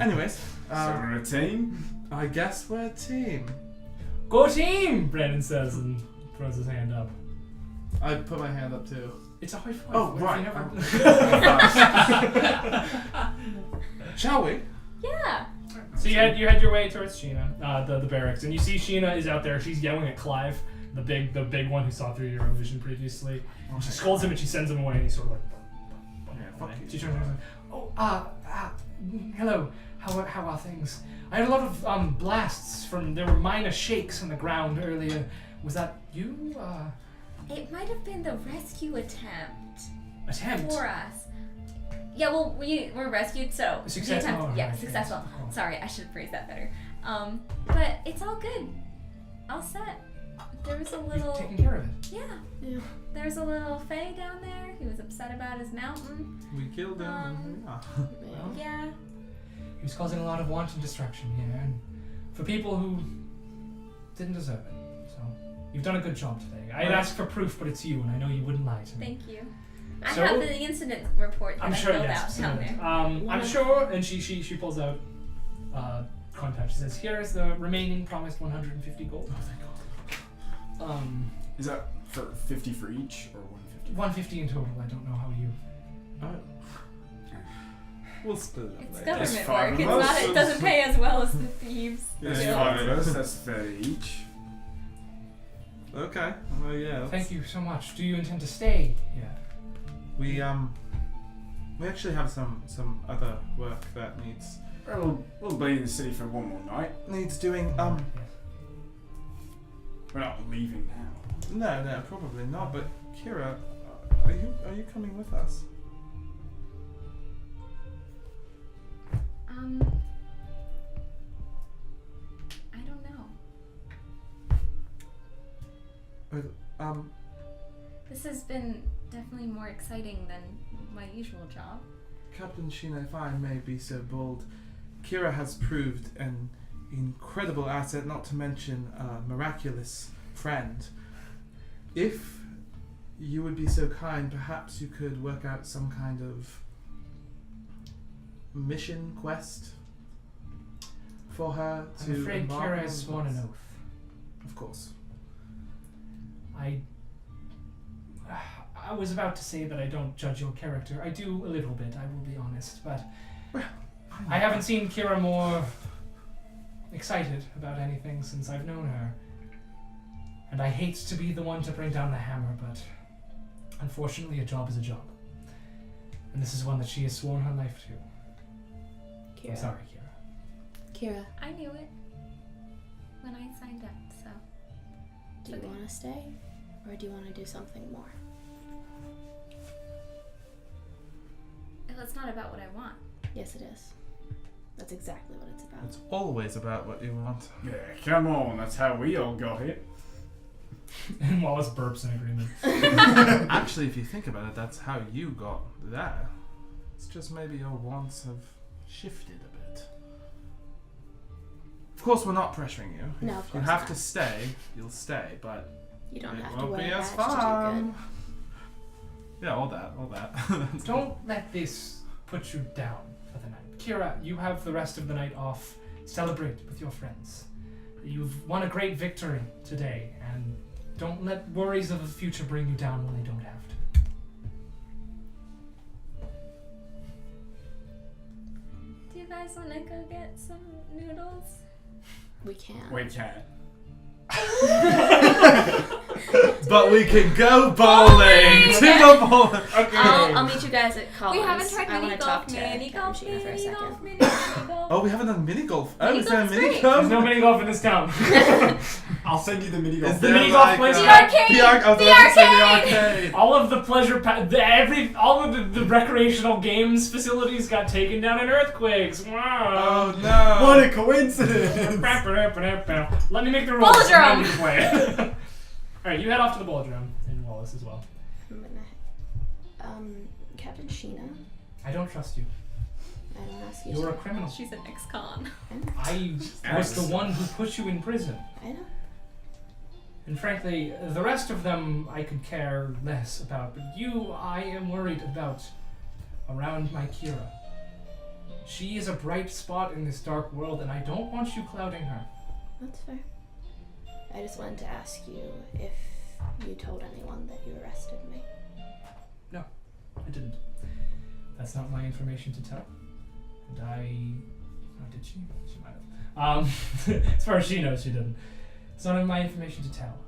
Anyways, So we're a team. I guess we're a team. Go team! Brandon says and throws his hand up. I put my hand up too. It's a high five. Oh, What if right. you never- Shall we? Yeah. So you head your way towards Sheena, the barracks, and you see Sheena is out there. She's yelling at Clive, the big one who saw through your illusion previously. And she scolds him and she sends him away, and he's sort of like. Yeah, fuck you. She turns around and goes, "Oh, hello. How are things? I had a lot of blasts from. There were minor shakes on the ground earlier. Was that you? It might have been the rescue attempt Attempt. for us. Yeah, well, we were rescued, so the Success- attempt, oh, yeah, right, successful. yes, cool. Sorry, I should have phrased that better. But it's all good. All set. There was a You've little, taken care of it. yeah. Yeah. There's a little Fae down there. He was upset about his mountain. We killed him. Um, Yeah. Yeah. He was causing a lot of wanton destruction here, and for people who didn't deserve it. So you've done a good job today. I had asked for proof, but it's you, and I know you wouldn't lie to me. Thank you. I So- have the incident report that I'm I sure. filled Yes. out down there. I'm sure. And she pulls out contact. She says, "Here is the remaining promised 150 gold." Oh, thank God. Is that for 50 for each or 150? 150 in total. I don't know how you. We'll split it up It's later. There's government 5 work. of It's us. not. It doesn't pay as well as the thieves. There's Yeah. 5 of us. That's 30 each. Okay. Well, yeah. Thank you so much. Do you intend to stay here? We actually have some other work that needs We'll be in the city for one more night. doing. Yes. We're not leaving now. No, probably not. But Kira, are you coming with us? I don't know. This has been definitely more exciting than my usual job. Captain Sheena, if I may be so bold, Kira has proved an incredible asset, not to mention a miraculous friend. If you would be so kind, perhaps you could work out some kind of mission quest for her to I'm afraid embark Kira on has sworn with an us. oath. Of course. I was about to say that I don't judge your character. I do a little bit, I will be honest, but I haven't seen Kira more excited about anything since I've known her. And I hate to be the one to bring down the hammer, but unfortunately a job is a job. And this is one that she has sworn her life to. Kira. I'm sorry, Kira. Kira, I knew it when I signed up, so. do you want to stay? Or do you want to do something more? Well, it's not about what I want. Yes, it is. That's exactly what it's about. It's always about what you want. Yeah, come on. That's how we all got here. And Wallace burps in agreement. Actually, if you think about it, that's how you got there. It's just maybe your wants have shifted a bit. Of course, we're not pressuring you. No, of If you course have not. to stay, you'll stay, but You don't It have to won't wear be a as badge to do fun. good. Yeah, all that. Don't let this put you down for the night. Kira, you have the rest of the night off. Celebrate with your friends. You've won a great victory today, and don't let worries of the future bring you down when they don't have to. Do you guys want to go get some noodles? We can't. We can't. But we can go bowling to the bowling. Okay. I'll meet you guys at Collins. We haven't tried I mini want to talk golf, to mini golf, Sheena for a mini second. golf, mini golf. Oh, we haven't done mini golf. Oh, Mini is there a golf's mini great. golf? There's no mini golf in this town. I'll send you the mini golf. Is The there mini golf like, place- The arcade! The arcade! All of the pleasure, all of the recreational games facilities got taken down in earthquakes. Wow. Oh no! What a coincidence! Let me make the rules. Bowladrome. And then you play. All right, you head off to the bowladrome in Wallace as well. I'm gonna, Captain Sheena. I don't trust you. I don't ask you. You're a to. criminal. She's an ex-con. I was the one who put you in prison. I know. And frankly, the rest of them I could care less about. But you, I am worried about around my Kira. She is a bright spot in this dark world, and I don't want you clouding her. That's fair. I just wanted to ask you if you told anyone that you arrested me. I didn't. That's not my information to tell. And oh, did she? She might have. As far as she knows, she didn't. It's not my information to tell.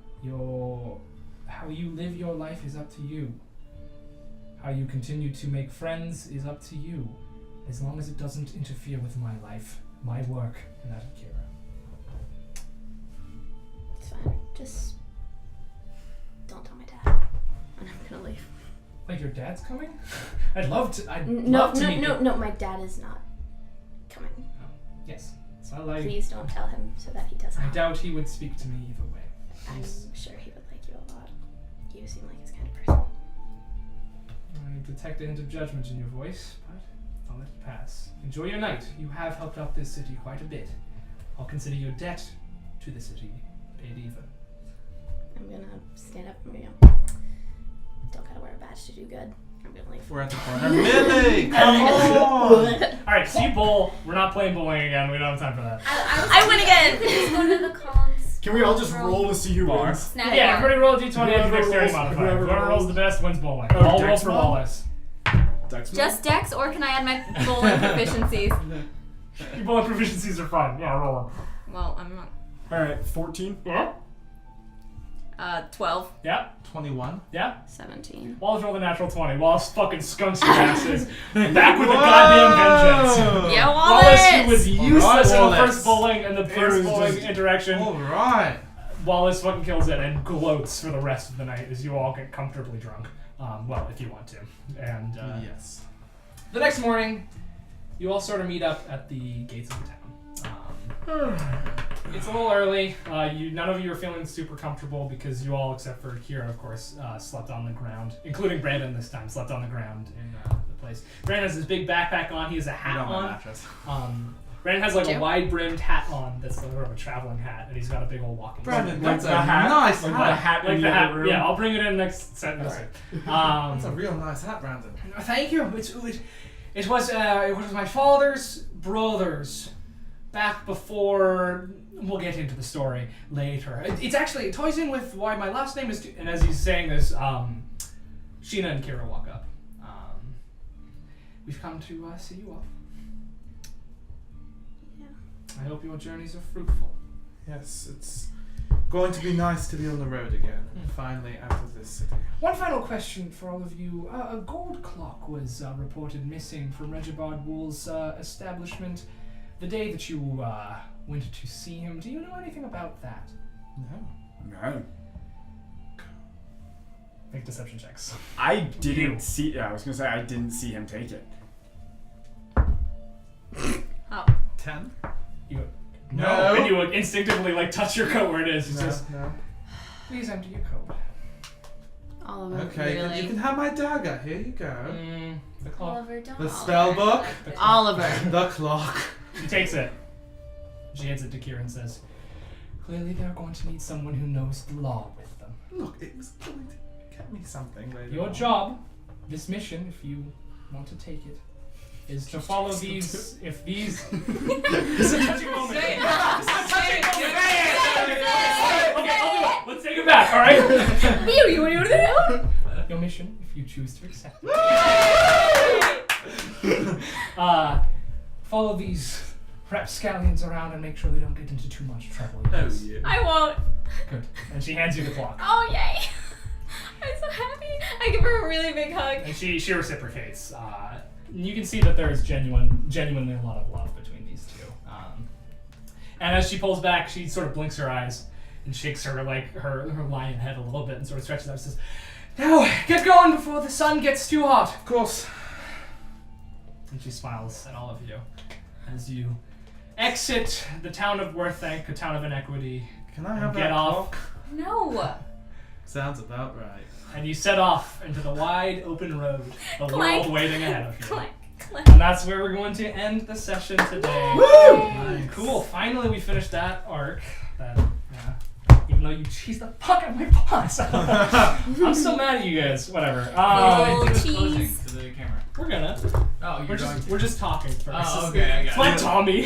How you live your life is up to you. How you continue to make friends is up to you. As long as it doesn't interfere with my life, my work, and that of Kira. It's fine. Just don't tell my dad. And I'm gonna leave. Like your dad's coming? I'd love to. I'd No, love to meet you. no. My dad is not coming. Yes. So I Please don't tell him so that he doesn't. I doubt he would speak to me either way. I'm He's- sure he would like you a lot. You seem like his kind of person. I detect a hint of judgment in your voice, but I'll let it pass. Enjoy your night. You have helped out this city quite a bit. I'll consider your debt to the city paid even. I'm gonna stand up and don't gotta wear a badge to do good. I'm gonna leave. We're at the corner. Millie, come on! Alright, see you bowl. We're not playing bowling again. We don't have time for that. I win again. You could just go to the Collins. Can we all just roll to see who Bar. wins? Snack Yeah, bar. everybody roll a d20 Whoever and dexterity rolls- modifier. whoever Whoever rolls rolls- the best wins bowling. Oh, All roll dex for mod? Wallace. Dex Just Dex, or can I add my bowling proficiencies? Your bowling proficiencies are fun. Yeah, roll them. Well, I'm not. Alright, 14. Yeah? 12. Yeah? 21. Yeah? 17. Wallace rolled a natural 20. Wallace fucking skunks your asses. Back with a goddamn vengeance. Yeah, Wallace, who Wallace! was useless in the Wallace. first bowling and the It first was bowling just- interaction. Alright. Wallace fucking kills it and gloats for the rest of the night as you all get comfortably drunk. Well, if you want to. And Yes. the next morning, you all sort of meet up at the gates of the town. It's a little early. None of you are feeling super comfortable because you all, except for Kira, of course, slept on the ground, including Brandon this time, slept on the ground in the place. Brandon has his big backpack on. He has a hat Not my on. mattress. Brandon has like Do a you? wide-brimmed hat on that's sort of a traveling hat, and he's got a big old walking stick. Brandon, Like that's the a hat? nice Like hat. the hat Like in the the hat, other room? yeah. I'll bring it in next sentence. That's a real nice hat, Brandon. Thank you. It was my father's brother's back before. We'll get into the story later. It ties in with why my last name is. And as he's saying this, Sheena and Kira walk up. We've come to see you off. Yeah. I hope your journeys are fruitful. Yes, it's going to be nice to be on the road again. Finally out of this city. One final question for all of you. A gold clock was reported missing from Regibald Wool's establishment the day that you went to see him. Do you know anything about that? No. No. Make deception checks. I didn't You. see. Yeah, I was gonna say I didn't see him take it. Oh. 10? You No. And you would instinctively touch your coat where it is. It's just No. please empty your coat. All of Okay, then you can have my dagger. Here you go. The clock. Oliver, don't. The spell book. Oliver. The clock. She takes it. She hands it to Kira and says, Clearly, they're going to need someone who knows the law with them. Look, it was going to get me something later. Your on. job, this mission, if you want to take it, is to follow these. If these. This is a touching moment. Say it. This is a touching moment. Say it. Okay, I'll do it. Let's take it back. All right. Your mission, if you choose to accept it. Follow these rapscallions around and make sure they don't get into too much trouble. Oh, Yes. yeah. I won't. Good. And she hands you the clock. Oh, yay. I'm so happy. I give her a really big hug. And she reciprocates. You can see that there is genuinely a lot of love between these two. And as she pulls back, she sort of blinks her eyes and shakes her lion head a little bit and sort of stretches out and says, "Now, get going before the sun gets too hot." Of course. And she smiles at all of you as you exit the town of Worthank, a town of inequity, Can I have Get that off. clock? No. Sounds about right. and you set off into the wide open road, the Clank. world waiting ahead of you. Clank. And that's where we're going to end the session today. Nice. Cool. Finally, we finished that arc. Even though you cheesed the fuck out of my boss. I'm so mad at you guys. Whatever. Oh, Closing cheese. to the camera. We're gonna. Oh, you're going. We're just talking first. Oh, okay, I got Flat it. Tommy.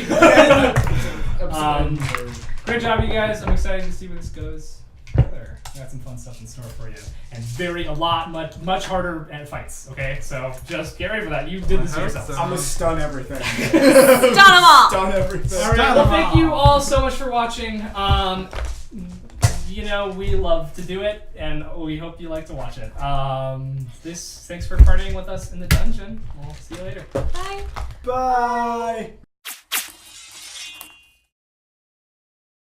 Great job, you guys. I'm excited to see where this goes further. I got some fun stuff in store for you, and much harder fights. Okay, so just get ready for that. You did this to yourself. so. I'm gonna stun everything. Stun them all. Stun everything. All right. Well, thank you all so much for watching. We love to do it, and we hope you like to watch it. Thanks for partying with us in the dungeon. We'll see you later. Bye. Bye.